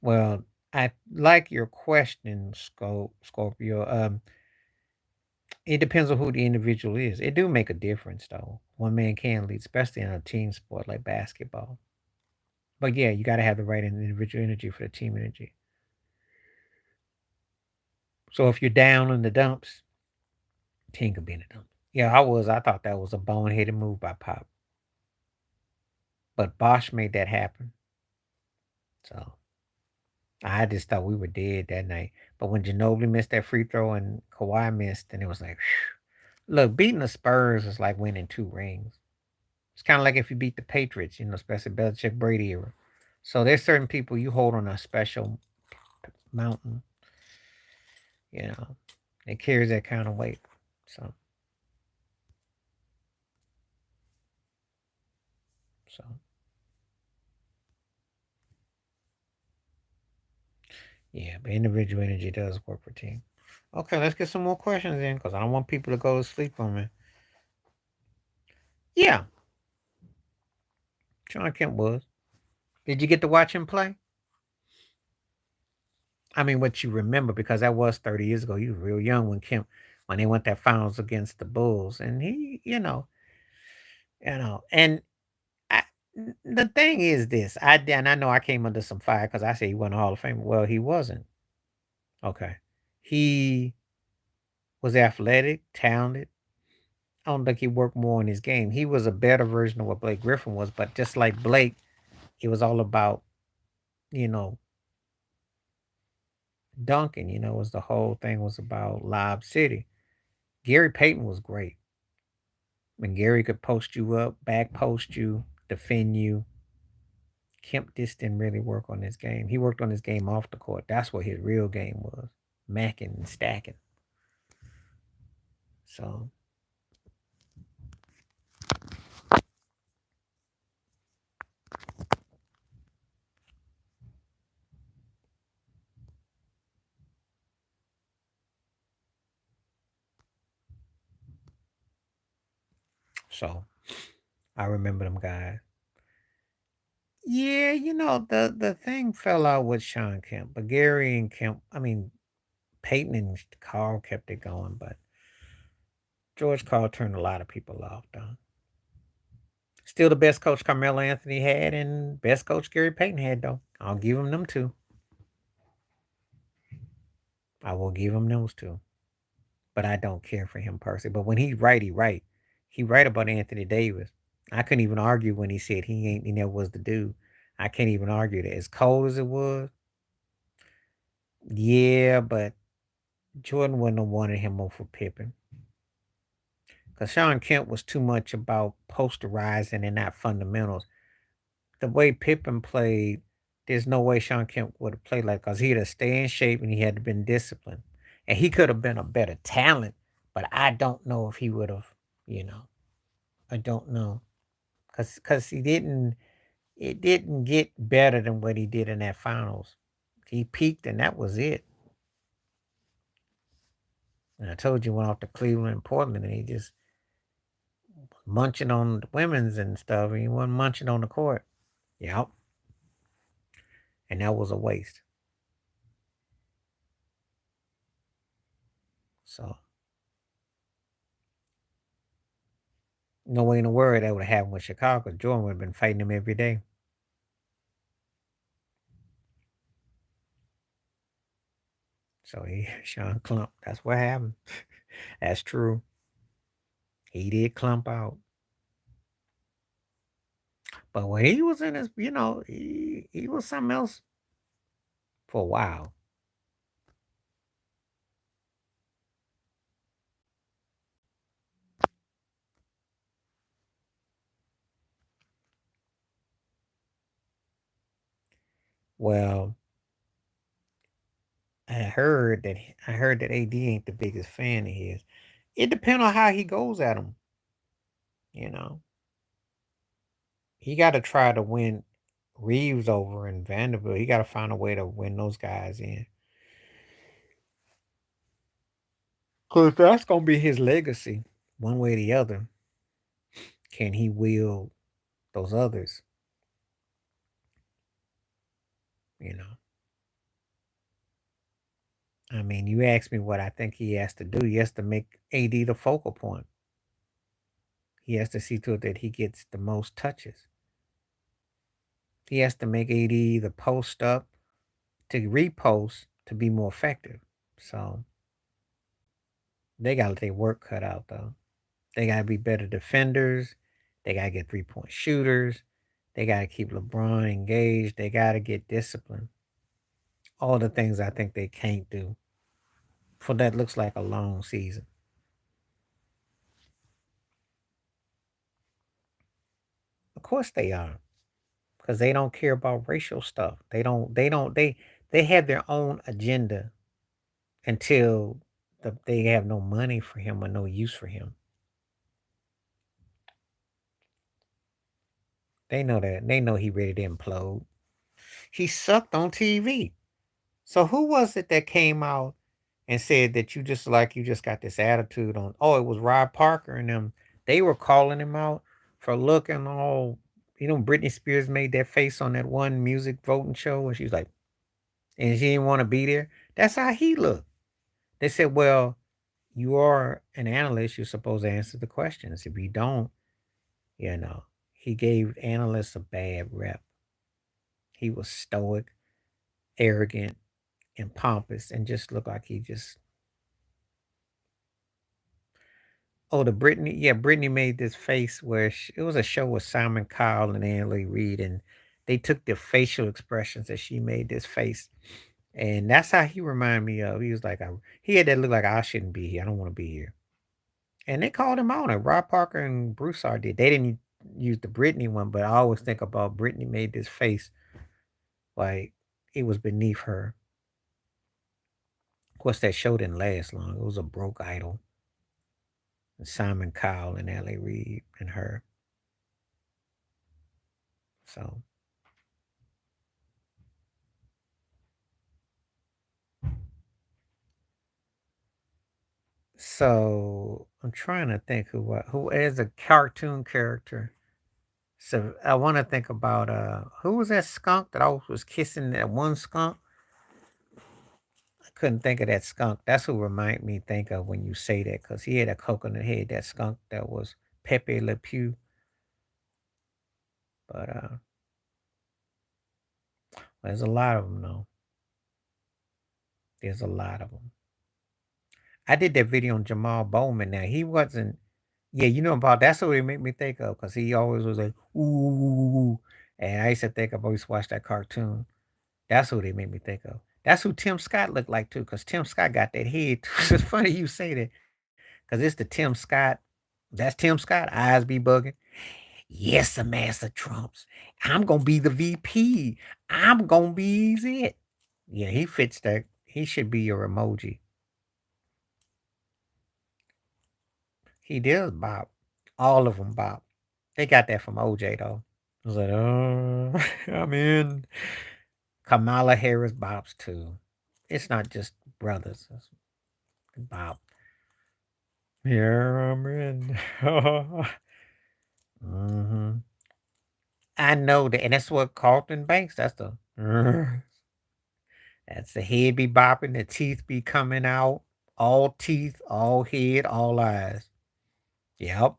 Well, I like your question, Scorpio. It depends on who the individual is. It do make a difference though. One man can lead, especially in a team sport like basketball. But yeah, you got to have the right individual energy for the team energy. So if you're down in the dumps, team could be in the dumps. Yeah, I was. I thought that was a boneheaded move by Pop, but Bosch made that happen. So I just thought we were dead that night. But when Ginobili missed that free throw and Kawhi missed, then it was like, whew. Look, beating the Spurs is like winning 2 rings. It's kind of like if you beat the Patriots, especially Belichick Brady era. So there's certain people you hold on a special mountain, you know, it carries that kind of weight. So, so yeah, but individual energy does work for team. Okay, let's get some more questions in because I don't want people to go to sleep on me. Yeah, Sean Kemp was. Did you get to watch him play? I mean, what you remember because that was 30 years ago. You were real young when they went that finals against the Bulls, and he, and I, the thing is this, and I know I came under some fire because I said he wasn't a Hall of Fame. Well, he wasn't. Okay, he was athletic, talented. I don't think he worked more on his game. He was a better version of what Blake Griffin was, but just like Blake, it was all about you know dunking. Was the whole thing was about Lob City. Gary Payton was great. When Gary could post you up, back post you, defend you. Kemp just didn't really work on his game. He worked on his game off the court. That's what his real game was. Macking and stacking. So so I remember them guys. Yeah, the thing fell out with Sean Kemp, but Gary and Kemp, I mean Peyton and Carl kept it going, but George Carl turned a lot of people off though. Still the best coach Carmelo Anthony had and best coach Gary Payton had though. I'll give him them two. I will give him those two. But I don't care for him personally. But when he right, he right. He right about Anthony Davis. I couldn't even argue when he said he never was the dude. I can't even argue that. As cold as it was, yeah, but Jordan wouldn't have wanted him over Pippen. Because Sean Kemp was too much about posterizing and not fundamentals. The way Pippen played, there's no way Sean Kemp would have played like because he had to stay in shape and he had to been disciplined. And he could have been a better talent, but I don't know if he would have, you know. I don't know. Cause he didn't it didn't get better than what he did in that finals. He peaked and that was it. And I told you went off to Cleveland and Portland and he just munching on the women's and stuff and he wasn't munching on the court. Yep. And that was a waste. So no way in the world that would have happened with Chicago. Jordan would have been fighting him every day. So he Sean Clump. That's what happened. That's true. He did clump out. But when he was in his, he was something else for a while. Well, I heard that AD ain't the biggest fan of his. It depends on how he goes at him. You know, he got to try to win Reeves over in Vanderbilt. He got to find a way to win those guys in, cause that's gonna be his legacy, one way or the other. Can he wield those others? You know, I mean, you asked me what I think he has to do. He has to make AD the focal point. He has to see to it that he gets the most touches. He has to make AD the post up to repost to be more effective. So they got their work cut out though. They got to be better defenders. They got to get 3-point shooters. They got to keep LeBron engaged. They got to get discipline. All the things I think they can't do for that looks like a long season. Of course they are, because they don't care about racial stuff. They have their own agenda until they have no money for him or no use for him. They know that. They know he ready to implode. He sucked on TV. So who was it that came out and said that you just got this attitude on? Oh, it was Rob Parker and them. They were calling him out for looking all. Britney Spears made that face on that one music voting show, and she was like, and she didn't want to be there. That's how he looked. They said, well, you are an analyst. You're supposed to answer the questions. If you don't, you know, he gave analysts a bad rep. He was stoic, arrogant, and pompous, and just looked like he just. Oh, the Brittany, yeah, Brittany made this face where it was a show with Simon Cowell and Annalie Reid, and they took the facial expressions that she made this face, and that's how he reminded me of. He was like, he had that look like I shouldn't be here. I don't want to be here, and they called him out. And Rob Parker and Broussard did. They didn't use the Brittany one, but I always think about Brittany made this face like it was beneath her. Of course, that show didn't last long. It was a broke idol. And Simon Cowell and Annalie Reid and her. So I'm trying to think who is a cartoon character. So I want to think about who was that skunk that always was kissing that one skunk? I couldn't think of that skunk. That's who remind me think of when you say that, because he had a coconut head, that skunk that was Pepe Le Pew. But there's a lot of them though. There's a lot of them. I did that video on Jamal Bowman. Now he wasn't. Yeah, you know about that's what it made me think of, because he always was like ooh, ooh, ooh, and I used to think I've always watched that cartoon. That's who they made me think of. That's who Tim Scott looked like too, because Tim Scott got that head. It's funny you say that, because it's the Tim Scott. That's Tim Scott. Eyes be bugging. Yes, the master trumps. I'm gonna be the VP. I'm gonna be it. Yeah, he fits that. He should be your emoji. He does bop. All of them bop. They got that from OJ though. I was like, oh, I'm in. Kamala Harris bops too. It's not just brothers. It's bop. Here I'm in. hmm I know that, and that's what Carlton Banks. That's the. That's the head be bopping, the teeth be coming out, all teeth, all head, all eyes. Yep,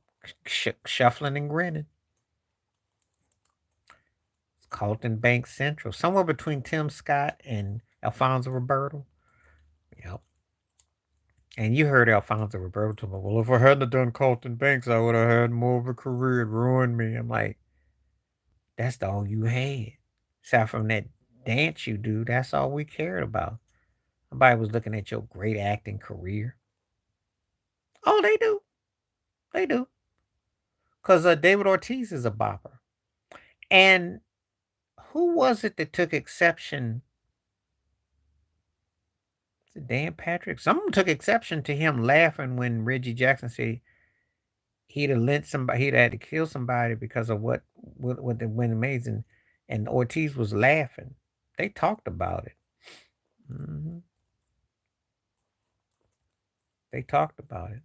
shuffling and grinning. Carlton Banks Central, somewhere between Tim Scott and Alfonso Roberto. Yep. And you heard Alfonso Roberto, well, if I hadn't done Carlton Banks, I would have had more of a career. It ruined me. I'm like, That's the all you had. Aside from that dance you do, that's all we cared about. Nobody was looking at your great acting career. Oh, they do. They do. Because David Ortiz is a bopper. And who was it that took exception? Was it Dan Patrick? Someone took exception to him laughing when Reggie Jackson said he'd have lent somebody, he'd had to kill somebody because of what the went amazing, and Ortiz was laughing. They talked about it. Hmm. They talked about it.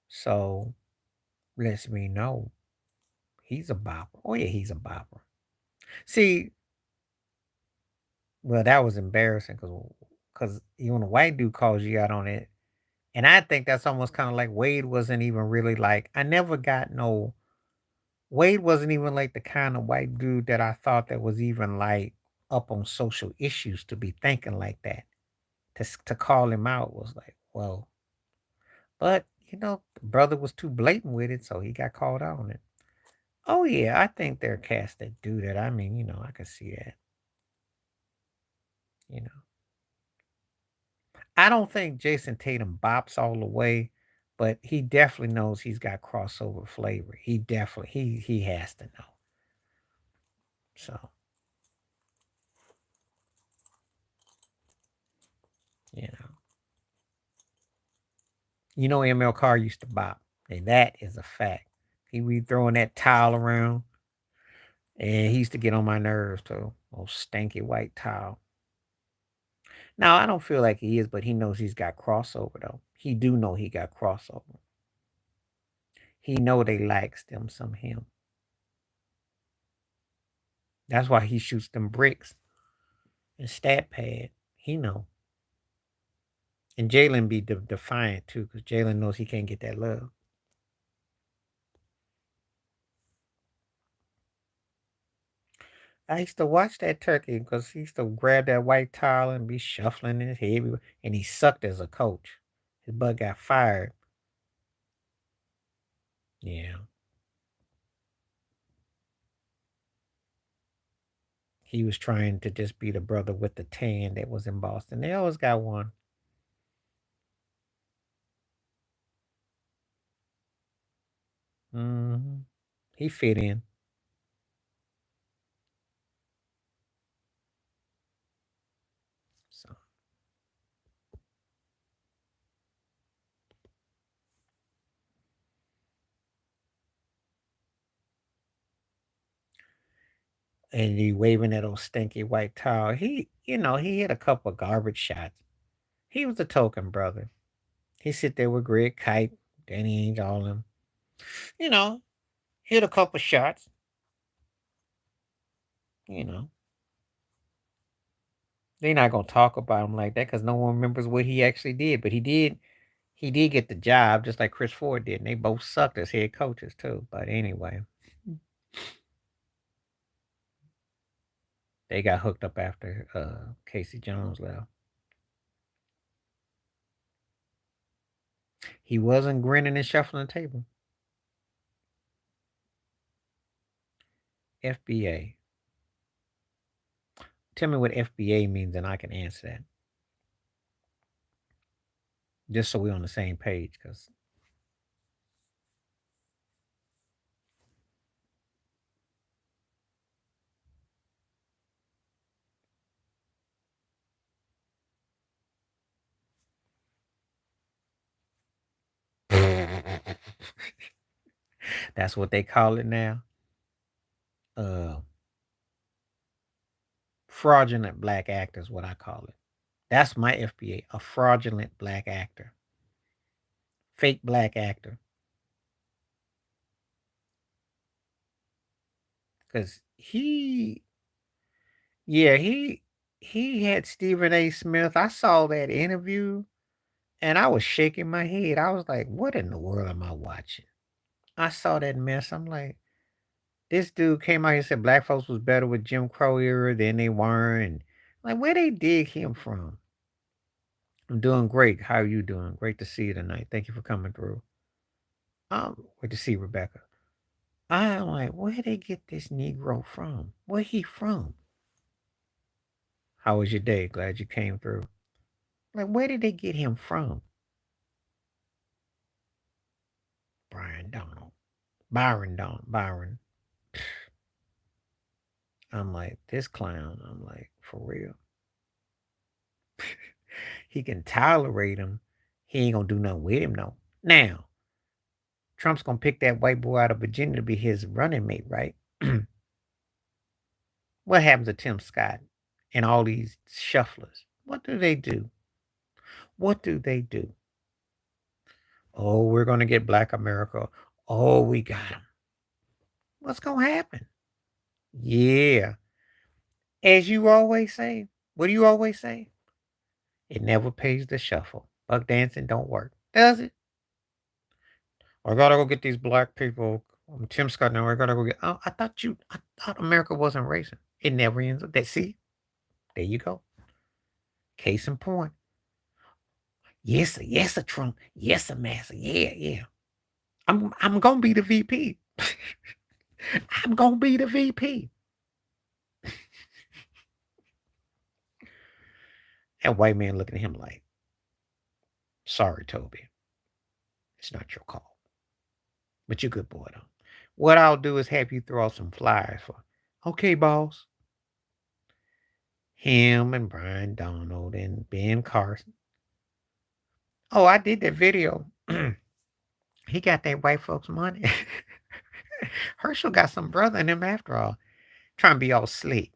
So lets me know he's a bopper. Oh yeah, he's a bopper. See, well, that was embarrassing because even a white dude calls you out on it. And I think that's almost kind of like Wade wasn't even really like I never got no Wade wasn't even like the kind of white dude that I thought that was even like up on social issues to be thinking like that. To call him out was like, well, but the brother was too blatant with it, so he got called out on it. Oh yeah, I think there are cats that do that. I mean, I can see that. You know. I don't think Jason Tatum bops all the way, but he definitely knows he's got crossover flavor. He definitely he has to know. So, you know. ML Carr used to bop. And that is a fact. He be throwing that towel around. And he used to get on my nerves too. Oh, stanky white towel. Now I don't feel like he is, but he knows he's got crossover though. He do know he got crossover. He know they likes them some him. That's why he shoots them bricks and stat pad. He know. And Jalen be defiant too, because Jalen knows he can't get that love. I used to watch that turkey because he used to grab that white towel and be shuffling his head, and he sucked as a coach. His butt got fired. Yeah, he was trying to just be the brother with the tan that was in Boston. They always got one. Hmm. He fit in. So, and he waving that old stinky white towel. He hit a couple of garbage shots. He was a token brother. He sit there with Greg Kite, Danny Ainge, all them. You know, hit a couple shots. You know, they're not gonna talk about him like that because no one remembers what he actually did. But he did. He did get the job, just like Chris Ford did, and they both sucked as head coaches too. But anyway, they got hooked up after Casey Jones left. He wasn't grinning and shuffling the table. FBA. Tell me what FBA means, and I can answer that. Just so we're on the same page, because that's what they call it now. Uh, Fraudulent black actor is what I call it. That's my FBA, a fraudulent black actor, fake black actor. Because yeah, he had Stephen A. Smith. I saw that interview and I was shaking my head. I was like, what in the world am I watching? I saw that mess. I'm like, this dude came out here and said black folks was better with Jim Crow era than they weren't. And like, where they dig him from? I'm doing great. How are you doing? Great to see you tonight. Thank you for coming through. Great to see you, Rebecca. I'm like, where they get this Negro from? Where he from? How was your day? Glad you came through. Like, where did they get him from? Brian Donald. Byron Don. Byron. I'm like, this clown. I'm like, for real. He can tolerate him. He ain't gonna do nothing with him, no. Now, Trump's gonna pick that white boy out of Virginia to be his running mate, right? What happens to Tim Scott and all these shufflers? What do they do? What do they do? Oh, we're gonna get Black America. Oh, we got him. What's gonna happen? Yeah. As you always say, what do you always say? It never pays to shuffle. Buck dancing don't work, does it? I gotta go get these black people. Tim Scott, now I gotta go get. Oh, I thought America wasn't racing. It never ends up. That see, there you go. Case in point. Yes, sir, yes, sir, Trump. Yes, sir, Massa. Yeah, yeah. I'm gonna be the VP. I'm gonna be the VP. That white man looking at him like, sorry, Toby. It's not your call. But you're a good boy though. What I'll do is have you throw out some flyers for. Okay, boss. Him and Brian Donald and Ben Carson. Oh, I did that video. He got that white folks money. Herschel got some brother in him after all. Trying to be all slick.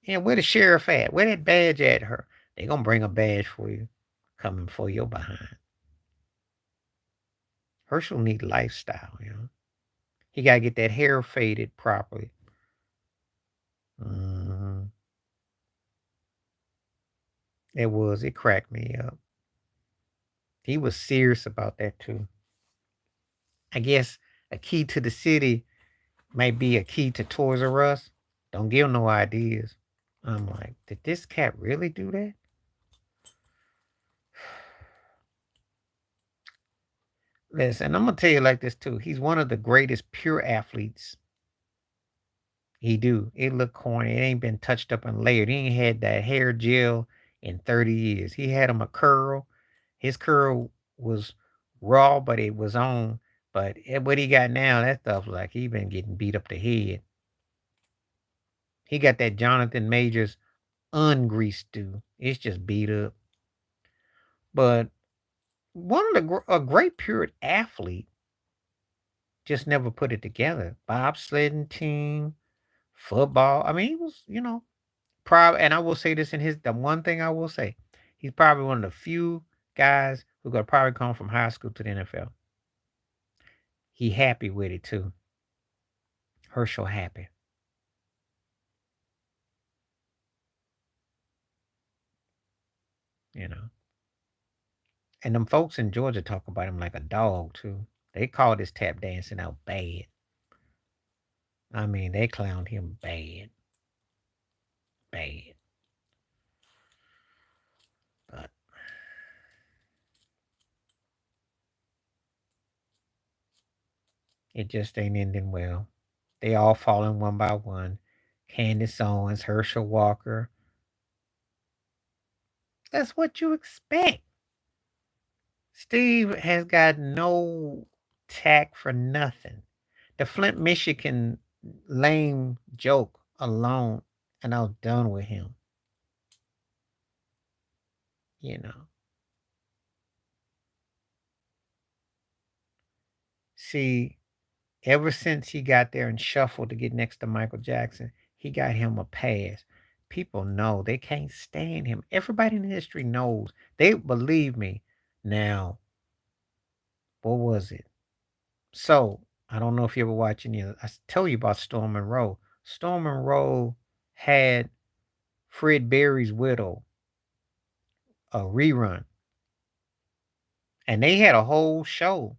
Yeah, where the sheriff at? Where that badge at her? They gonna bring a badge for you. Coming for your behind. Herschel need lifestyle, you know. He gotta get that hair faded properly. Mhm. It cracked me up. He was serious about that too. I guess a key to the city might be a key to Toys R Us. Don't give no ideas. I'm like, did this cat really do that? Listen, I'm gonna tell you like this too. He's one of the greatest pure athletes. He do. It look corny. It ain't been touched up and layered. He ain't had that hair gel in 30 years. He had him a curl. His curl was raw, but it was on. But what he got now, that stuff like he been getting beat up the head. He got that Jonathan Majors ungreased do. It's just beat up. But one of a great pure athlete just never put it together. Bobsledding team, football. I mean, he was, probably, and I will say this the one thing I will say, he's probably one of the few guys who could probably come from high school to the NFL. He happy with it too. Herschel happy, you know. And them folks in Georgia talk about him like a dog too. They call this tap dancing out bad. I mean, they clowned him bad. Bad. But it just ain't ending well. They all falling one by one. Candace Owens, Herschel Walker. That's what you expect. Steve has got no tact for nothing. The Flint, Michigan lame joke alone, and I was done with him. You know. See, ever since he got there and shuffled to get next to Michael Jackson, he got him a pass. People know they can't stand him. Everybody in the industry knows. They believe me. Now, what was it? So, I don't know if you ever watch any of I tell you about Storm Monroe. Storm Monroe had Fred Berry's widow a rerun, and they had a whole show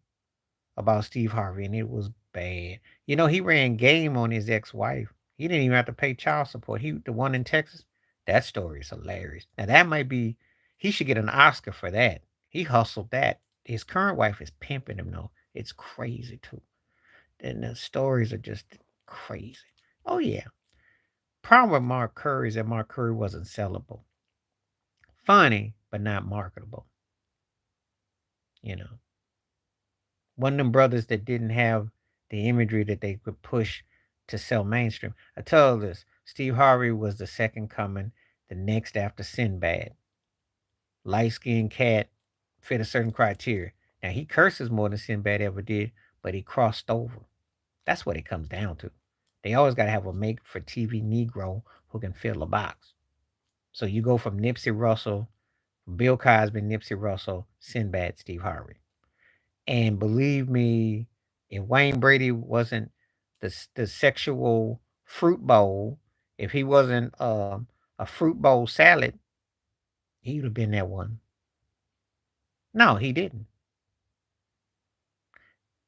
about Steve Harvey, and it was bad. He ran game on his ex-wife. He didn't even have to pay child support. The one in Texas, that story is hilarious. Now that might be, he should get an Oscar for that. He hustled that. His current wife is pimping him though. It's crazy too. and the stories are just crazy. Oh yeah. Problem with Mark Curry is that Mark Curry wasn't sellable. Funny, but not marketable. You know, one of them brothers that didn't have the imagery that they could push to sell mainstream. I told this. Steve Harvey was the second coming, the next after Sinbad. Light skinned cat fit a certain criteria. Now he curses more than Sinbad ever did, but he crossed over. That's what it comes down to. They always got to have a make for TV Negro who can fill a box. So you go from Nipsey Russell, Bill Cosby, Nipsey Russell, Sinbad, Steve Harvey. And believe me, if Wayne Brady wasn't the sexual fruit bowl, if he wasn't a fruit bowl salad, he would have been that one. No, he didn't.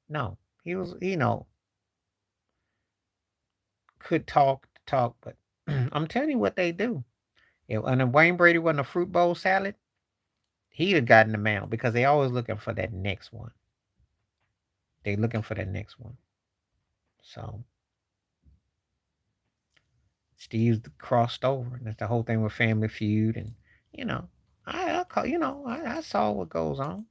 No, he was, could talk, but I'm telling you what they do. And if Wayne Brady wasn't a fruit bowl salad, he'd have gotten the mantle because they always looking for that next one. They looking for that next one. So Steve's crossed over. And that's the whole thing with Family Feud, and you know, I saw what goes on.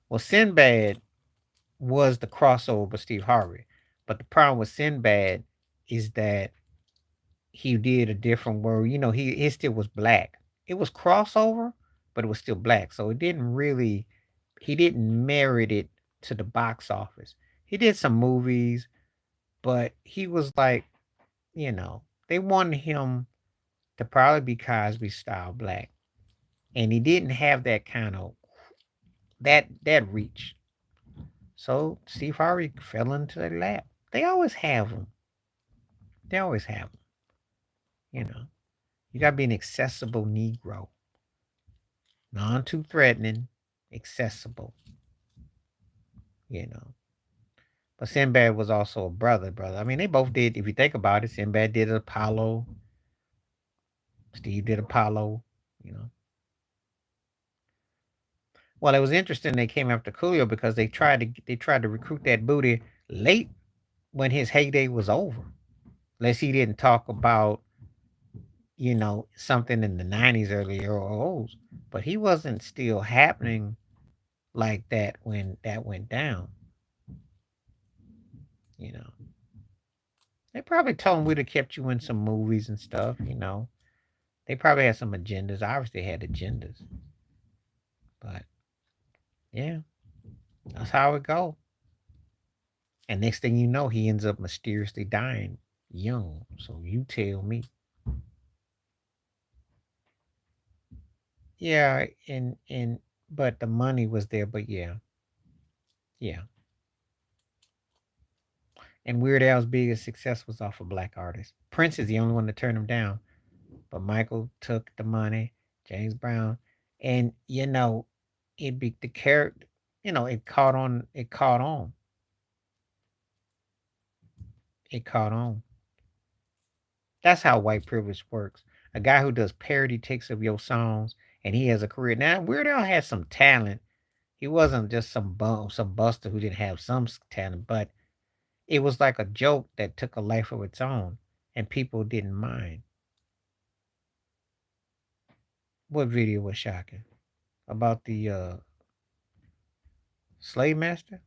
Well, Sinbad was the crossover with Steve Harvey, but the problem with Sinbad is that he did a different word. You know, he still was black. It was crossover, but it was still black. So it didn't really he didn't merit it to the box office. He did some movies, but he was like, they wanted him to probably be Cosby style black. And he didn't have that kind of that reach. So Steve Harvey fell into their lap. They always have him. They always have him. You know, you gotta be an accessible Negro, non too threatening, accessible. You know, but Sinbad was also a brother. I mean, they both did. If you think about it, Sinbad did Apollo. Steve did Apollo. You know, well, it was interesting they came after Coolio because they tried to recruit that booty late when his heyday was over. Unless he didn't talk about something in the '90s, early O's, but he wasn't still happening like that when that went down. You know, they probably told him we'd have kept you in some movies and stuff. They probably had some agendas. Obviously, they had agendas, but yeah, that's how it go. And next thing you know, he ends up mysteriously dying young. So you tell me. Yeah, and but the money was there. But yeah, yeah. And Weird Al's biggest success was off of black artists. Prince is the only one to turn him down, but Michael took the money. James Brown, and it be the character. It caught on. It caught on. It caught on. That's how white privilege works. A guy who does parody takes of your songs, and he has a career. Now Weird Al has some talent. He wasn't just some buster who didn't have some talent, but it was like a joke that took a life of its own, and people didn't mind. What video was shocking? About the slave master?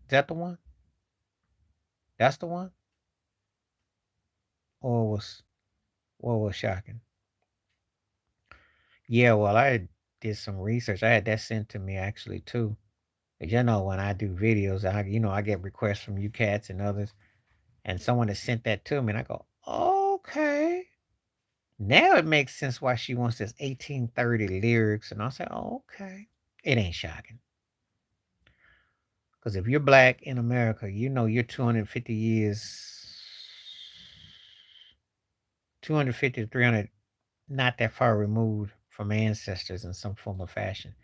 Is that the one? That's the one? Or was what was shocking? Yeah, well, I did some research. I had that sent to me actually too. 'Cause when I do videos, I get requests from you cats and others, and someone has sent that to me, and I go, okay. Now it makes sense why she wants this 1830 lyrics, and I say, oh, okay. It ain't shocking. Because if you're black in America, you're 250 years, 250 to 300, not that far removed from ancestors in some form or fashion.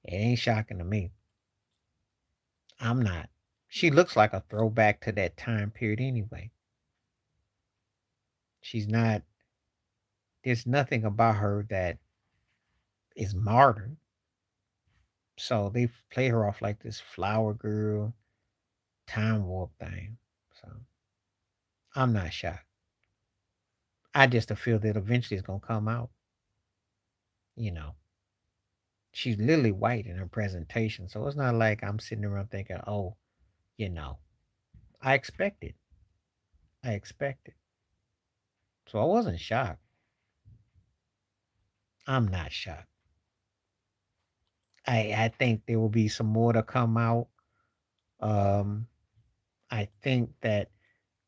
It ain't shocking to me. I'm not. She looks like a throwback to that time period anyway. She's not, there's nothing about her that is modern. So they play her off like this flower girl, time warp thing. So I'm not shocked. I just feel that eventually it's gonna come out. You know, she's literally white in her presentation, so it's not like I'm sitting around thinking, oh, you know, I expect it. I expect it. So I wasn't shocked. I'm not shocked. I think there will be some more to come out. Um, I think that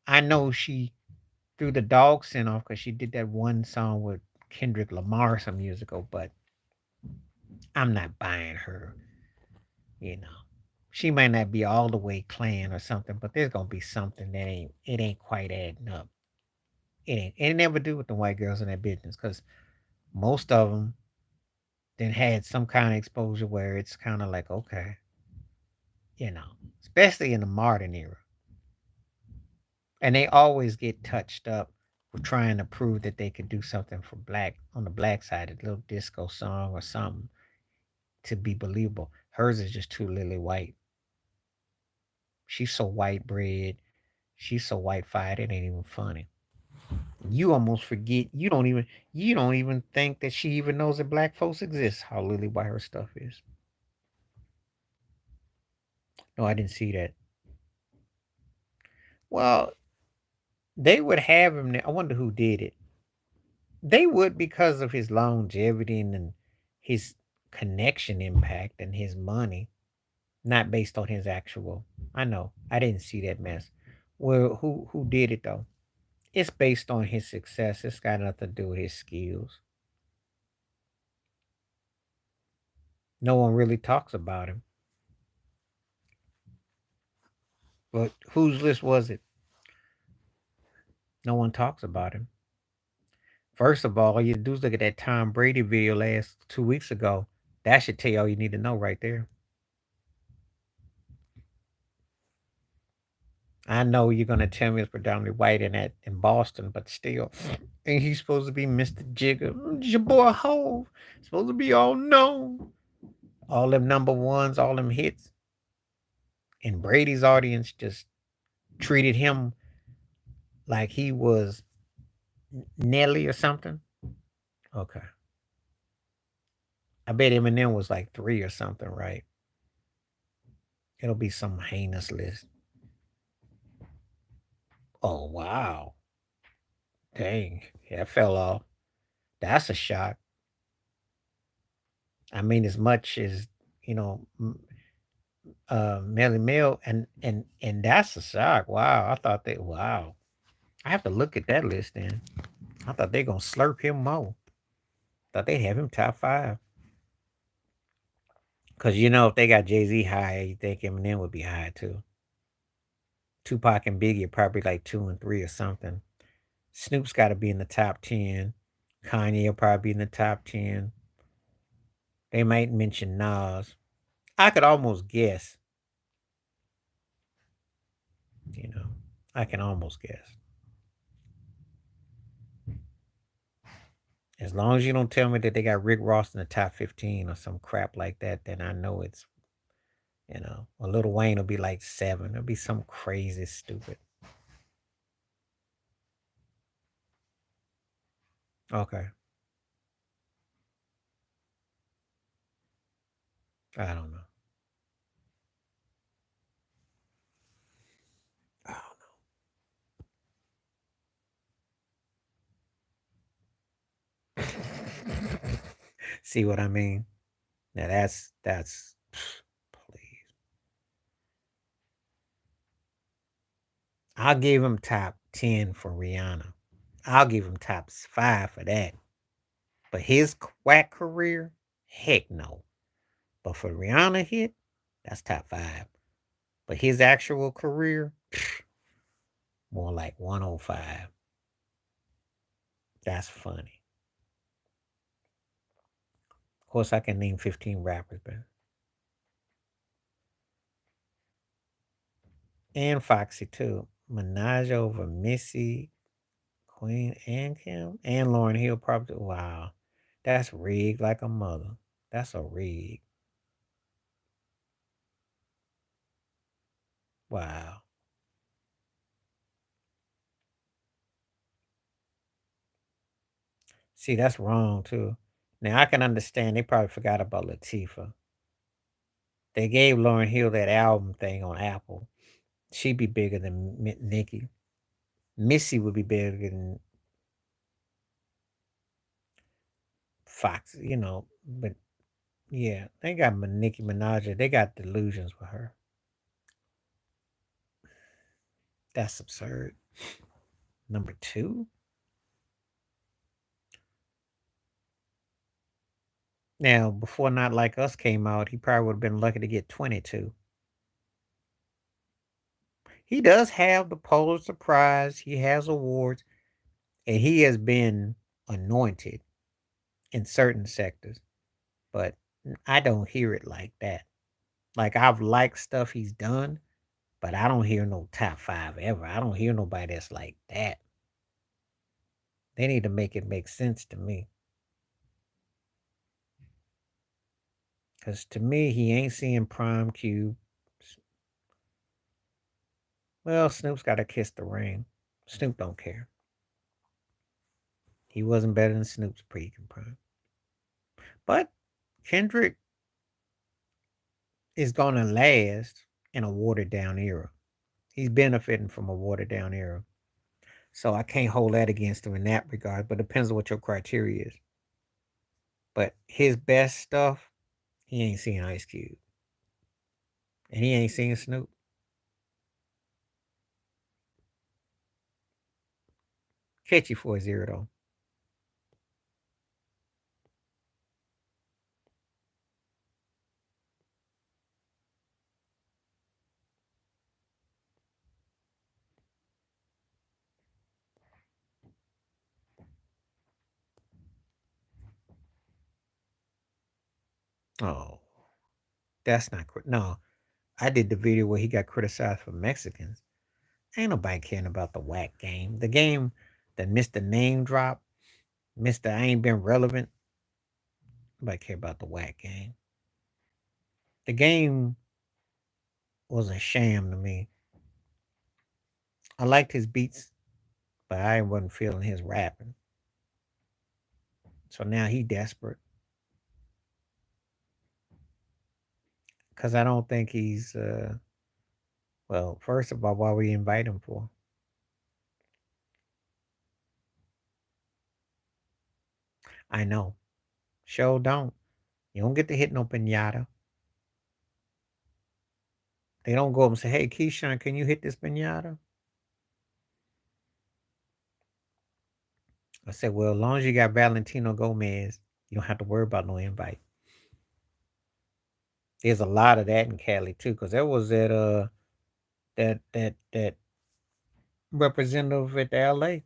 I know she threw the dog scent off because she did that one song with Kendrick Lamar some years ago, but I'm not buying her, you know. She might not be all the way clan or something, but there's gonna be something that ain't quite adding up. It never do with the white girls in that business because most of them then had some kind of exposure where it's kind of like okay, especially in the modern era, and they always get touched up for trying to prove that they could do something for black on the black side, a little disco song or something to be believable. Hers is just too lily white. She's so white bread. She's so white fired. It ain't even funny. You almost forget. You don't even think that she even knows that black folks exist. How lily white her stuff is. No, I didn't see that. Well, they would have him there. I wonder who did it. They would because of his longevity and his connection impact and his money, not based on his actual. I know. I didn't see that mess. Well, who did it though? It's based on his success. It's got nothing to do with his skills. No one really talks about him. But whose list was it? No one talks about him. First of all you do is look at that Tom Brady video last 2 weeks ago. That should tell you all you need to know right there. I know you're gonna tell me it's predominantly white in Boston, but still, ain't he supposed to be Mr. Jigger? It's your boy Hove. Supposed to be all known. All them number ones, all them hits. And Brady's audience just treated him like he was Nelly or something. Okay. I bet Eminem was like 3 or something, right? It'll be some heinous list. Oh wow. Dang. Yeah, that fell off. That's a shock. I mean, as much as, you know, Melly Mel and that's a shock. Wow. I thought they wow. I have to look at that list then. I thought they gonna slurp him more. Thought they'd have him top 5. Cause if they got Jay-Z high, you think Eminem would be high too. Tupac and Biggie are probably like 2 and 3 or something. Snoop's got to be in the top 10. Kanye will probably be in the top 10. They might mention Nas. I could almost guess. You know, I can almost guess. As long as you don't tell me that they got Rick Ross in the top 15 or some crap like that, then I know it's, a Little Wayne will be like 7. It'll be some crazy stupid. Okay. I don't know. I don't know. See what I mean? Now that's please. I'll give him top 10 for Rihanna. I'll give him top 5 for that. But his quack career, heck no. But for Rihanna hit, that's top 5. But his actual career, more like 105. That's funny. Of course, I can name 15 rappers, but and Foxy too. Minaj over Missy, Queen, and Kim, and Lauren Hill probably. Wow, that's rigged like a mother. That's a rig. Wow. See, that's wrong too. Now I can understand they probably forgot about Latifah. They gave Lauryn Hill that album thing on Apple. She'd be bigger than Nicki. Missy would be bigger than Fox, but yeah, they got Nicki Minaj. They got delusions with her. That's absurd. Number two. Now, before Not Like Us came out, he probably would have been lucky to get 22. He does have the Pulitzer Prize. He has awards, and he has been anointed in certain sectors, but I don't hear it like that. Like I've liked stuff he's done, but I don't hear no top five ever. I don't hear nobody that's like that. They need to make it make sense to me. Cause to me, he ain't seeing Prime Cube. Well, Snoop's got to kiss the ring. Snoop don't care. He wasn't better than Snoop's pre and Prime. But Kendrick is gonna last in a watered down era. He's benefiting from a watered down era. So I can't hold that against him in that regard, but it depends on what your criteria is. But his best stuff, he ain't seen Ice Cube. And he ain't seen Snoop. Catchy for his ear though. Oh, that's not no. I did the video where he got criticized for Mexicans. Ain't nobody caring about the whack game. The game that Mr. Name Drop, Mr. I ain't been relevant. Nobody care about the whack game. The game was a sham to me. I liked his beats, but I wasn't feeling his rapping. So now he desperate. Cause I don't think he's well, first of all, why we invite him for? I know. Show don't. You don't get to hit no pinata. They don't go up and say, hey, Keyshawn, can you hit this pinata? I said, well, as long as you got Valentino Gomez, you don't have to worry about no invite. There's a lot of that in Cali too, because there was that representative at the LA.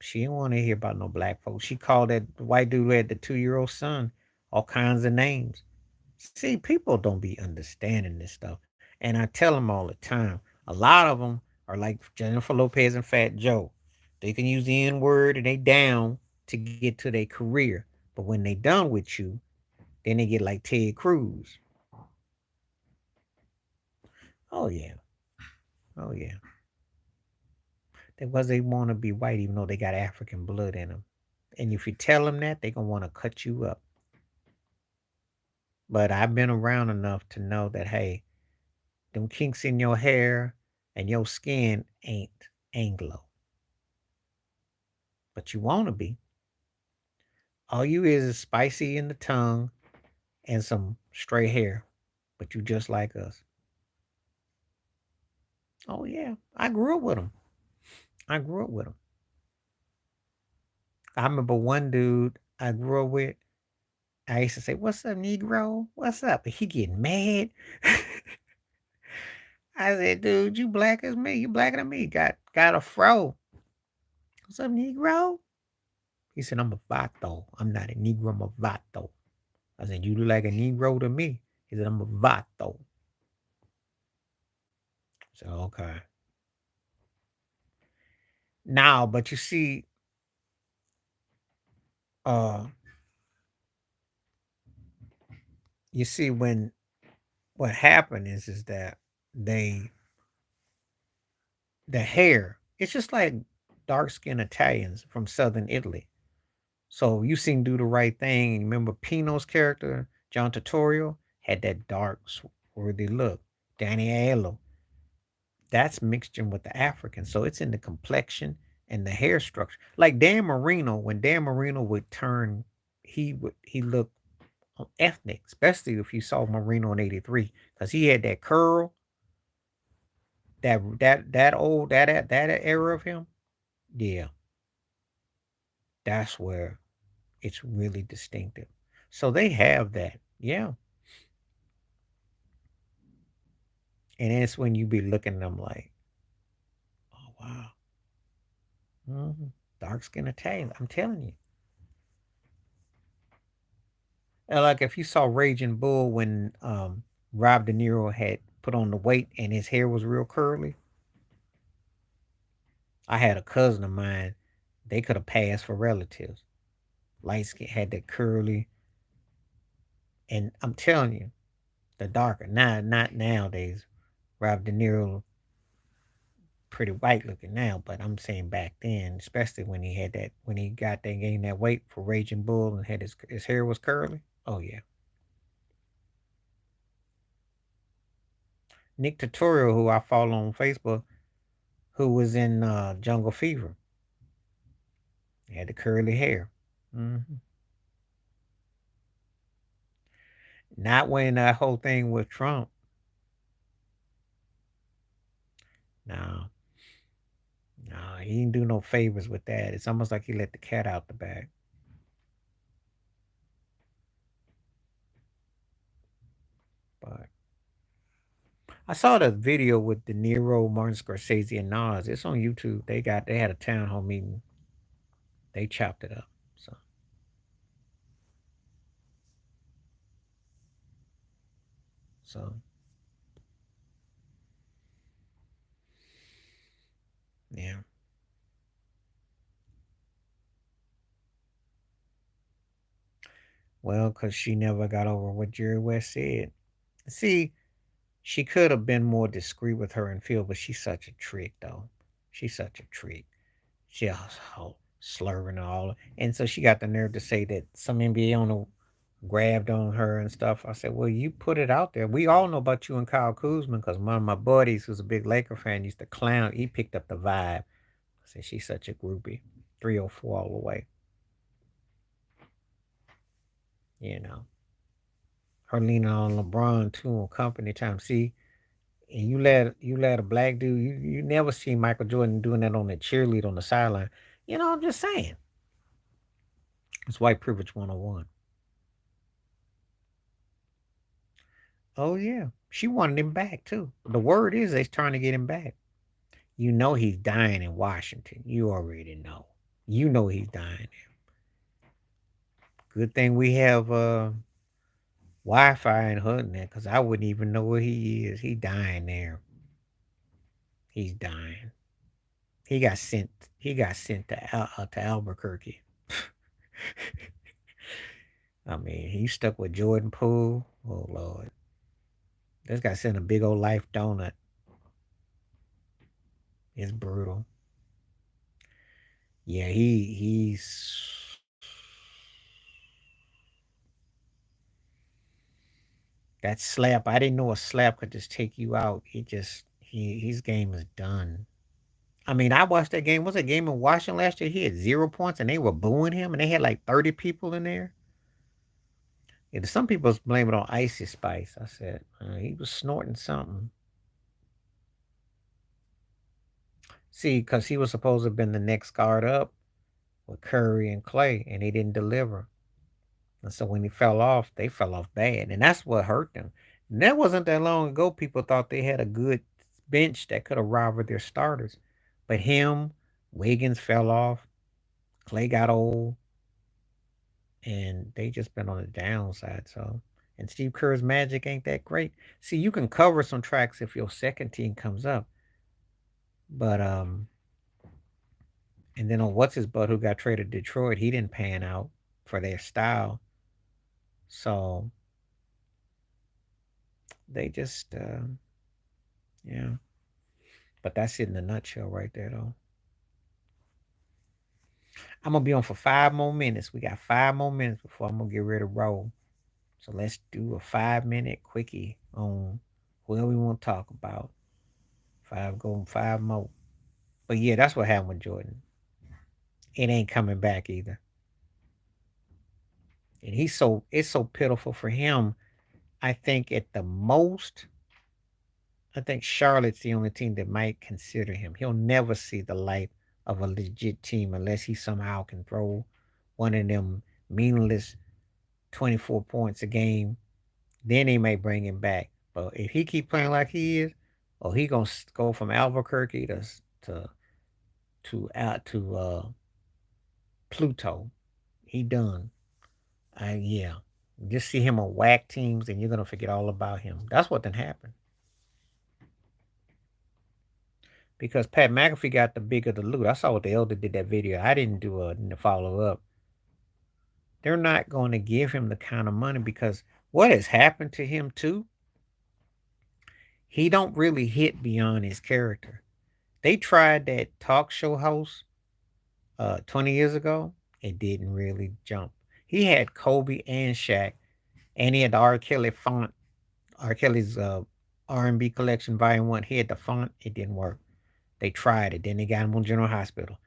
She didn't want to hear about no black folks. She called that white dude who had the 2-year-old son all kinds of names. See, people don't be understanding this stuff. And I tell them all the time. A lot of them are like Jennifer Lopez and Fat Joe. They can use the N word and they down to get to their career. But when they done with you, then they get like Ted Cruz. Oh yeah. Oh yeah. They want to be white even though they got African blood in them. And if you tell them that, they gonna want to cut you up. But I've been around enough to know that hey, them kinks in your hair and your skin ain't Anglo. But you want to be. All you is spicy in the tongue and some stray hair. But you just like us. Oh yeah, I grew up with them. I grew up with them. I remember one dude I grew up with. I used to say, "What's up, Negro? What's up?" And he getting mad. I said, "Dude, you black as me. You blacker than me. Got a fro. What's up, Negro?" He said, "I'm a vato. I'm not a Negro. I'm a vato." I said, "You look like a Negro to me." He said, "I'm a vato." So okay. Now, but uh, you see when what happened is that they the hair, it's just like dark skinned Italians from southern Italy. So you seen Do the Right Thing. Remember Pino's character, John Tutorial, had that dark, swarthy look. Danny Aiello, that's mixture with the African. So it's in the complexion and the hair structure. Like Dan Marino, when Dan Marino would turn, he looked ethnic, especially if you saw Marino in '83, because he had that curl, that era of him. Yeah, that's where it's really distinctive. So they have that. Yeah. And that's when you be looking at them like, oh wow. Dark skin Italian. I'm telling you. And like if you saw Raging Bull when Rob De Niro had put on the weight and his hair was real curly. I had a cousin of mine, they could have passed for relatives. Light skin had that curly, and I'm telling you, the darker. Not nowadays. Rob De Niro pretty white looking now, but I'm saying back then, especially when he had that, when he got that gained that weight for Raging Bull and had his hair was curly. Oh yeah, Nick Tutorial, who I follow on Facebook, who was in Jungle Fever, he had the curly hair. hmm Not when that whole thing with Trump. No, no, he didn't do no favors with that. It's almost like he let the cat out the bag. But I saw the video with De Niro, Martin Scorsese, and Nas. It's on YouTube. They had a town hall meeting. They chopped it up. So yeah. Well, cause she never got over what Jerry West said. See, she could have been more discreet with her and Phil, but she's such a trick, though. She's such a trick. She all slurring and all, and so she got the nerve to say that some NBA owner grabbed on her and stuff. I said, "Well, you put it out there. We all know about you and Kyle Kuzma, because one of my buddies who's a big Laker fan used to clown. He picked up the vibe. I said she's such a groupie, 304 all the way. You know, her leaning on LeBron too on company time. See, and you let a black dude. You never see Michael Jordan doing that on the cheerleader on the sideline. You know, I'm just saying. It's white privilege 101. Oh yeah, she wanted him back too. The word is they're trying to get him back. You know he's dying in Washington. You already know. You know he's dying. Good thing we have Wi-Fi in Hutton there, because I wouldn't even know where he is. He dying there. He's dying. He got sent. He got sent to Albuquerque. I mean, he stuck with Jordan Poole. Oh Lord, this guy sent a big old life donut. It's brutal. Yeah, he's that slap. I didn't know a slap could just take you out. His game is done. I mean, I watched that game. Was a game in Washington last year? He had 0 points, and they were booing him, and they had like 30 people in there. Yeah, some people blame it on Icy Spice. I said he was snorting something. See, because he was supposed to have been the next guard up with Curry and Clay, and he didn't deliver. And so when he fell off, they fell off bad, and that's what hurt them. And that wasn't that long ago. People thought they had a good bench that could have rivaled their starters, but him, Wiggins fell off, Clay got old, and they just been on the downside. So, and Steve Kerr's magic ain't that great. See, you can cover some tracks if your second team comes up, but and then on what's his butt who got traded to Detroit, he didn't pan out for their style. So they just yeah. But that's it in a nutshell right there, though. I'm gonna be on for 5 more minutes. We got 5 more minutes before I'm gonna get ready to roll. So let's do a 5 minute quickie on whoever we want to talk about. Five more. But yeah, that's what happened with Jordan. It ain't coming back either. And it's so pitiful for him. I think at the most, I think Charlotte's the only team that might consider him. He'll never see the light of a legit team unless he somehow can throw one of them meaningless 24 points a game. Then they may bring him back. But if he keep playing like he is, or he gonna go from Albuquerque to Pluto, he done. Yeah. Just see him on whack teams, and you're gonna forget all about him. That's what then happened. Because Pat McAfee got the bigger the loot. I saw what the elder did that video. I didn't do a follow up. They're not going to give him the kind of money because what has happened to him too, he don't really hit beyond his character. They tried that talk show host 20 years ago. It didn't really jump. He had Kobe and Shaq, and he had the R. Kelly font, R. Kelly's R&B collection volume 1. He had the font. It didn't work. They tried it. Then they got him on General Hospital.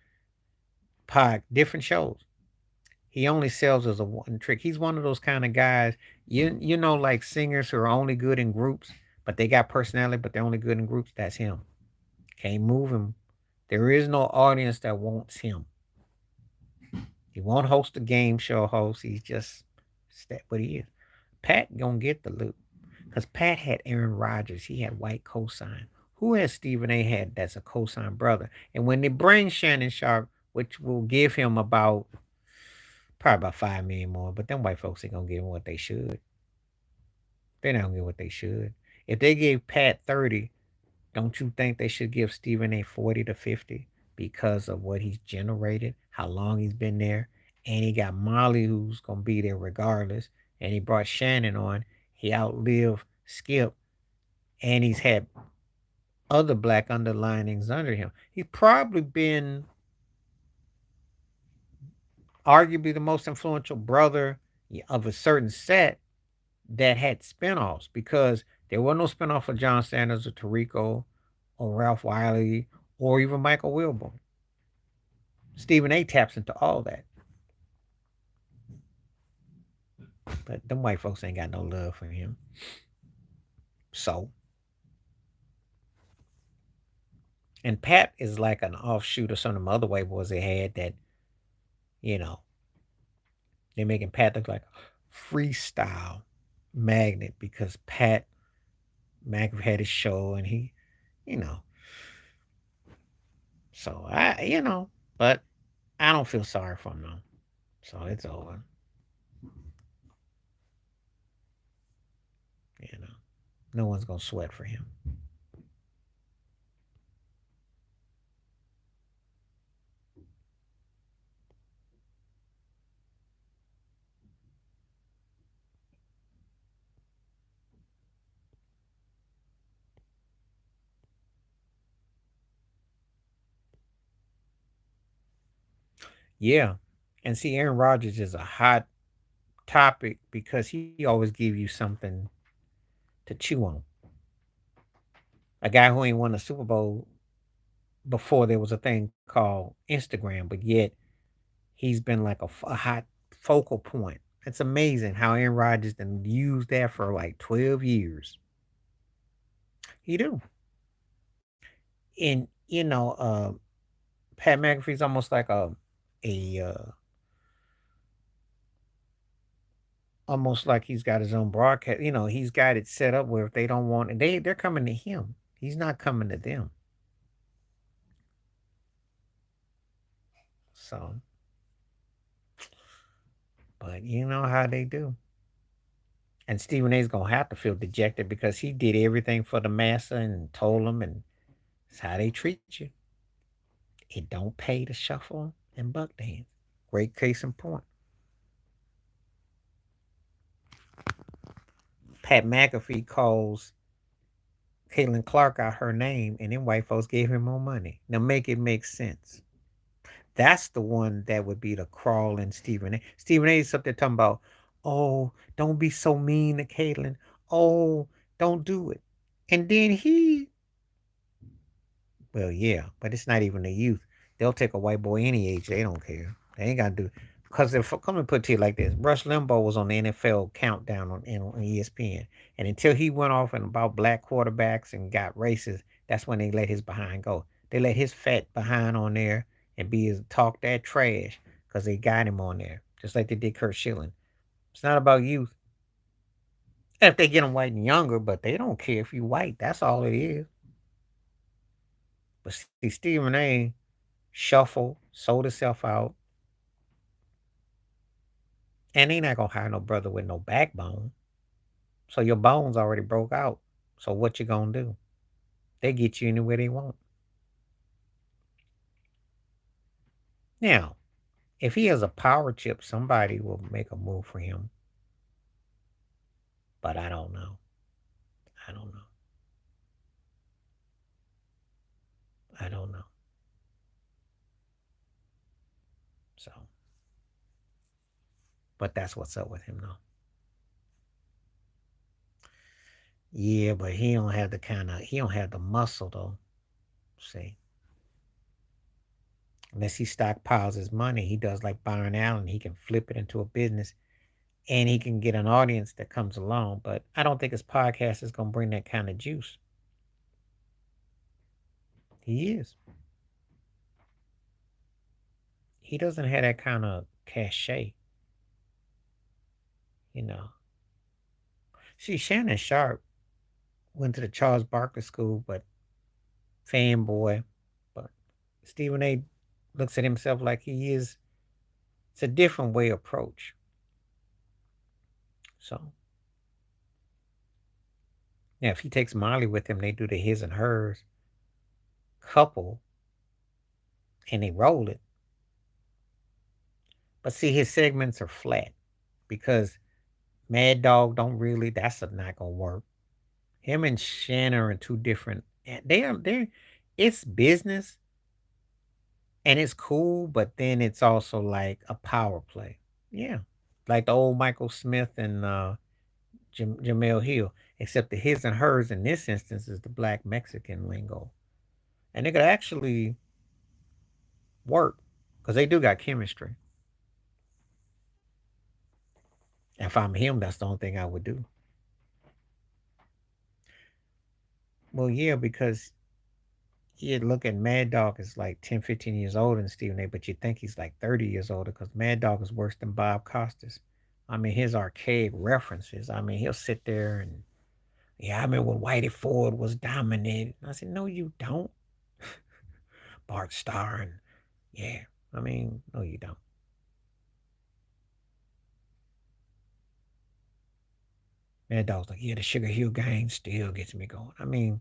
Different shows. He only sells as a one trick. He's one of those kind of guys, you know, like singers who are only good in groups, but they got personality, but they're only good in groups. That's him. Can't move him. There is no audience that wants him. He won't host a game show host. He's just what he is. Pat gonna get the loot. Because Pat had Aaron Rodgers. He had white cosign. Who has Stephen A had that's a cosign brother? And when they bring Shannon Sharp, which will give him probably about 5 million more, but them white folks ain't gonna give him what they should. They're not gonna get what they should. If they gave Pat 30, don't you think they should give Stephen A 40 to 50 because of what he's generated, how long he's been there? And he got Molly who's gonna be there regardless. And he brought Shannon on. He outlived Skip, and he's had other black underlinings under him. He's probably been arguably the most influential brother of a certain set that had spinoffs because there was no spinoff of John Sanders or Tarico or Ralph Wiley or even Michael Wilbon. Stephen A taps into all that. But them white folks ain't got no love for him. So. And Pat is like an offshoot of some of them other white boys they had that, you know, they're making Pat look like a freestyle magnet because Pat McAfee had his show and he, you know. So but I don't feel sorry for him though. So it's over. You know, no one's gonna sweat for him. Yeah, and see, Aaron Rodgers is a hot topic because he always give you something to chew on. A guy who ain't won a Super Bowl before there was a thing called Instagram, but yet he's been like a hot focal point. It's amazing how Aaron Rodgers then used that for like 12 years. He do. And Pat McAfee's almost like a almost like he's got his own broadcast. He's got it set up where if they don't want it, they're coming to him. He's not coming to them. So, but you know how they do. And Stephen A's gonna have to feel dejected because he did everything for the massa and told them, and it's how they treat you. It don't pay to shuffle and buck dance. Great case in point. Pat McAfee calls Caitlin Clark got her name, and then white folks gave him more money. Now make it make sense. That's the one that would be the crawling Stephen A. Stephen A. is up there talking about, oh, don't be so mean to Caitlin. Oh, don't do it. And then he, well, yeah, but it's not even the youth. They'll take a white boy any age. They don't care. They ain't got to do. Because if come and put it to you like this, Rush Limbaugh was on the NFL countdown on ESPN, and until he went off and about black quarterbacks and got racist, that's when they let his behind go. They let his fat behind on there and be his talk that trash because they got him on there, just like they did Kurt Schilling. It's not about youth. If they get him white and younger, but they don't care if you white. That's all it is. But see, Stephen A. shuffled, sold himself out, and they not gonna hire no brother with no backbone. So your bones already broke out. So what you gonna do? They get you anywhere they want. Now, if he has a power chip, somebody will make a move for him. But I don't know. I don't know. I don't know. So, but that's what's up with him now. Yeah, but he don't have the he don't have the muscle though. See, unless he stockpiles his money, he does like Byron Allen. He can flip it into a business, and he can get an audience that comes along. But I don't think his podcast is gonna bring that kind of juice. He is. He doesn't have that kind of cachet, you know. See, Shannon Sharp went to the Charles Barkley School, but fanboy. But Stephen A. looks at himself like he is. It's a different way approach. So, yeah, if he takes Molly with him, they do the his and hers couple, and they roll it. But see, his segments are flat because Mad Dog don't really. That's not gonna work. Him and Shannon are in two different. They. It's business and it's cool, but then it's also like a power play. Yeah, like the old Michael Smith and Jamel Hill, except the his and hers in this instance is the black Mexican lingo, and it could actually work because they do got chemistry. If I'm him, that's the only thing I would do. Well, yeah, because you look at Mad Dog is like 10, 15 years older than Stephen A., but you think he's like 30 years older because Mad Dog is worse than Bob Costas. I mean, his archaic references. I mean, he'll sit there and, yeah, I remember when Whitey Ford was dominant. I said, no, you don't. Bart Starr and, yeah, I mean, no, you don't. Mad Dog's like, yeah, the Sugar Hill Gang still gets me going. I mean,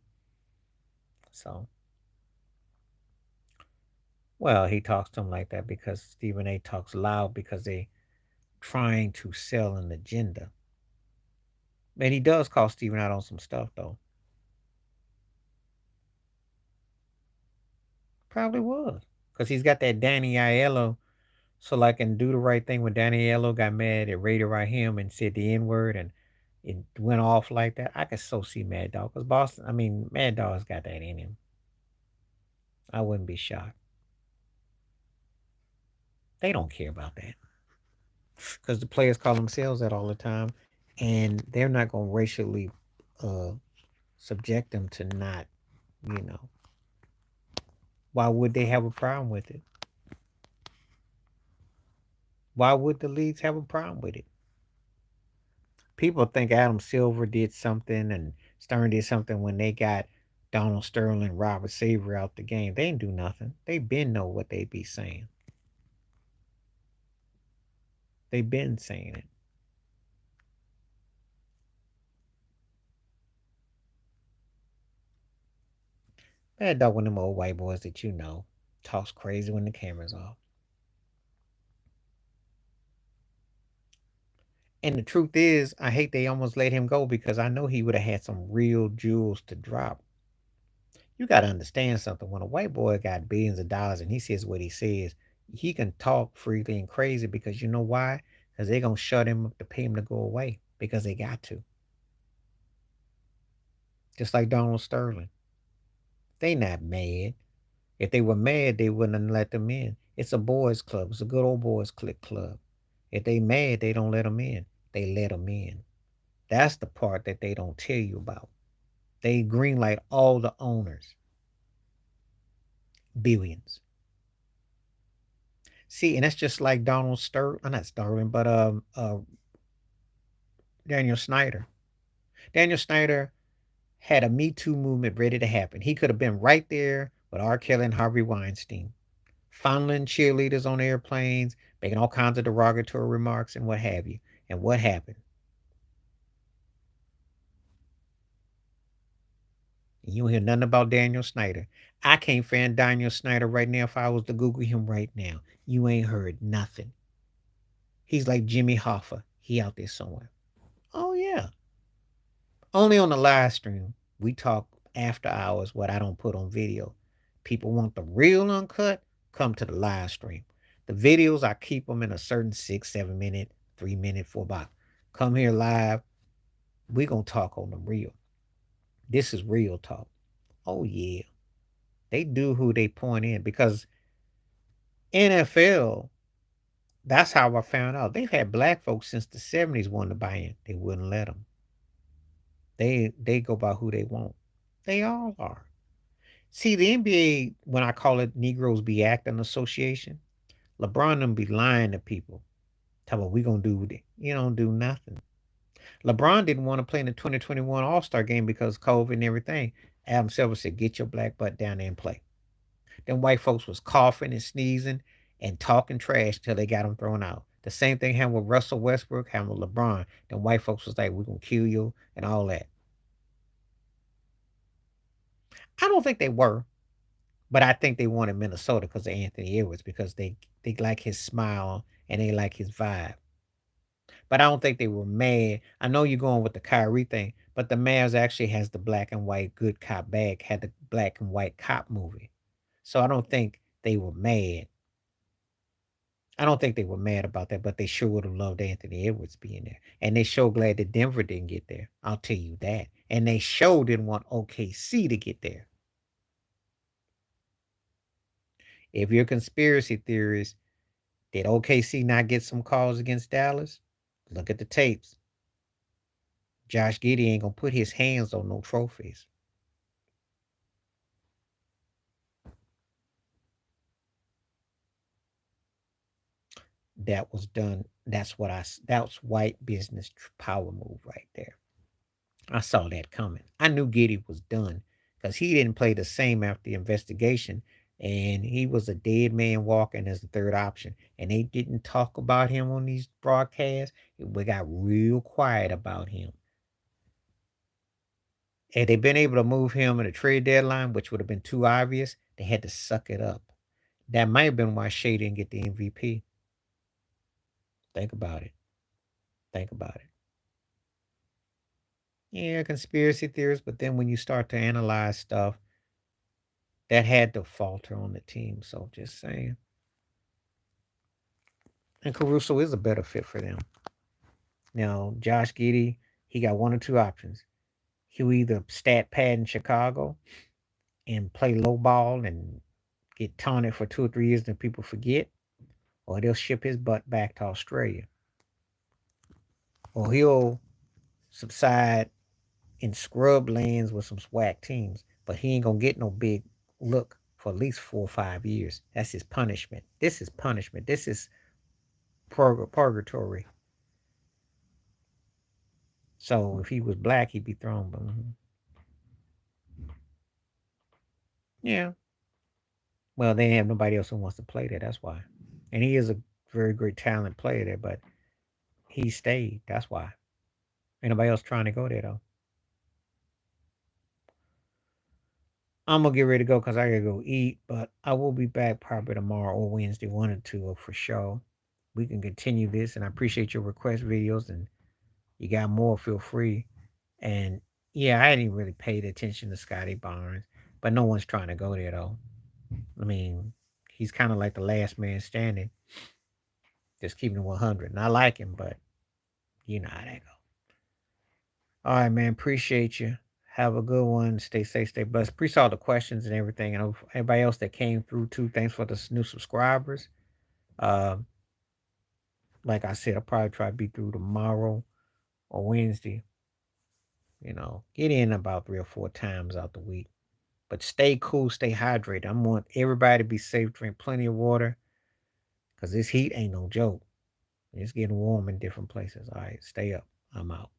so, well, he talks to him like that because Stephen A. talks loud because they trying to sell an agenda. And he does call Steven out on some stuff, though. Probably was. Because he's got that Danny Aiello. So, like, in Do the Right Thing, when Danny Aiello got mad at Ray to Right Him and said the N word and it went off like that, I could so see Mad Dog. Because Boston, I mean, Mad Dog's got that in him. I wouldn't be shocked. They don't care about that. Because the players call themselves that all the time. And they're not going to racially uh, subject them to not, you know. Why would they have a problem with it? Why would the leagues have a problem with it? People think Adam Silver did something and Stern did something when they got Donald Sterling, Robert Saver out the game. They didn't do nothing. They been know what they be saying. They been saying it. Bad dog one of them old white boys that you know talks crazy when the camera's off. And the truth is, I hate they almost let him go because I know he would have had some real jewels to drop. You got to understand something. When a white boy got billions of dollars and he says what he says, he can talk freely and crazy because you know why? Because they're going to shut him up to pay him to go away because they got to. Just like Donald Sterling. They not mad. If they were mad, they wouldn't have let them in. It's a boys club. It's a good old boys click club. If they mad, they don't let them in. They let them in. That's the part that they don't tell you about. They greenlight all the owners. Billions. See, and that's just like Donald Sterling, not Sterling, but Daniel Snyder. Daniel Snyder had a Me Too movement ready to happen. He could have been right there with R. Kelly and Harvey Weinstein, fondling cheerleaders on airplanes, making all kinds of derogatory remarks and what have you. And what happened? You don't hear nothing about Daniel Snyder. I can't find Daniel Snyder right now if I was to Google him right now. You ain't heard nothing. He's like Jimmy Hoffa. He out there somewhere. Oh yeah. Only on the live stream. We talk after hours what I don't put on video. People want the real uncut, come to the live stream. The videos I keep them in a certain 6, 7 minute, 3 minute, 4 box. Come here live. We gonna talk on the real. This is real talk. Oh yeah. They do who they point in because NFL, that's how I found out. They've had black folks since the 70s wanting to buy in. They wouldn't let them. They go by who they want. They all are. See, the NBA, when I call it Negroes Be Acting Association, LeBron them be lying to people. Tell me we gonna do it. You don't do nothing. LeBron didn't want to play in the 2021 All-Star game because of COVID and everything. Adam Silver said, get your black butt down there and play. Them white folks was coughing and sneezing and talking trash till they got him thrown out. The same thing happened with Russell Westbrook, happened with LeBron. Them white folks was like, we're gonna kill you and all that. I don't think they were, but I think they wanted Minnesota because of Anthony Edwards because they like his smile and they like his vibe. But I don't think they were mad. I know you're going with the Kyrie thing, but the Mavs actually has the black and white good cop bag, had the black and white cop movie. So I don't think they were mad. I don't think they were mad about that, but they sure would have loved Anthony Edwards being there. And they sure glad that Denver didn't get there. I'll tell you that. And they sure didn't want OKC to get there. If you're a conspiracy theorist, did OKC not get some calls against Dallas? Look at the tapes. Josh Giddey ain't gonna put his hands on no trophies. That was done. That's white business power move right there. I saw that coming. I knew Giddey was done because he didn't play the same after the investigation, and he was a dead man walking as the third option. And they didn't talk about him on these broadcasts. We got real quiet about him. Had they been able to move him in a trade deadline, which would have been too obvious, they had to suck it up. That might have been why Shea didn't get the MVP. Think about it. Think about it. Yeah, conspiracy theories, but then when you start to analyze stuff, that had to falter on the team. So just saying. And Caruso is a better fit for them. Now, Josh Giddey, he got one or two options. He'll either stat pad in Chicago and play low ball and get taunted for 2 or 3 years and people forget, or they'll ship his butt back to Australia. Or he'll subside in scrub lands with some swag teams, but he ain't gonna get no big look for at least 4 or 5 years. That's his punishment. This is punishment. This is purgatory. So if he was black, he'd be thrown. Yeah. Well, they have nobody else who wants to play there. That's why. And he is a very great talent player there, but he stayed. That's why. Ain't nobody else trying to go there though. I'm gonna get ready to go because I gotta go eat, but I will be back probably tomorrow or Wednesday, 1 or 2 for sure. We can continue this, and I appreciate your request videos and You got more, feel free. And yeah, I didn't really paid attention to Scotty Barnes, but no one's trying to go there though. I mean, he's kind of like the last man standing, just keeping it 100. And I like him, but you know how that go. All right, man. Appreciate you. Have a good one. Stay safe, stay blessed. Appreciate all the questions and everything. And everybody else that came through too. Thanks for the new subscribers. Um, like I said, I'll probably try to be through tomorrow or Wednesday. Get in about 3 or 4 times out the week. But stay cool, stay hydrated. I want everybody to be safe, drink plenty of water. Because this heat ain't no joke. It's getting warm in different places. All right, stay up. I'm out.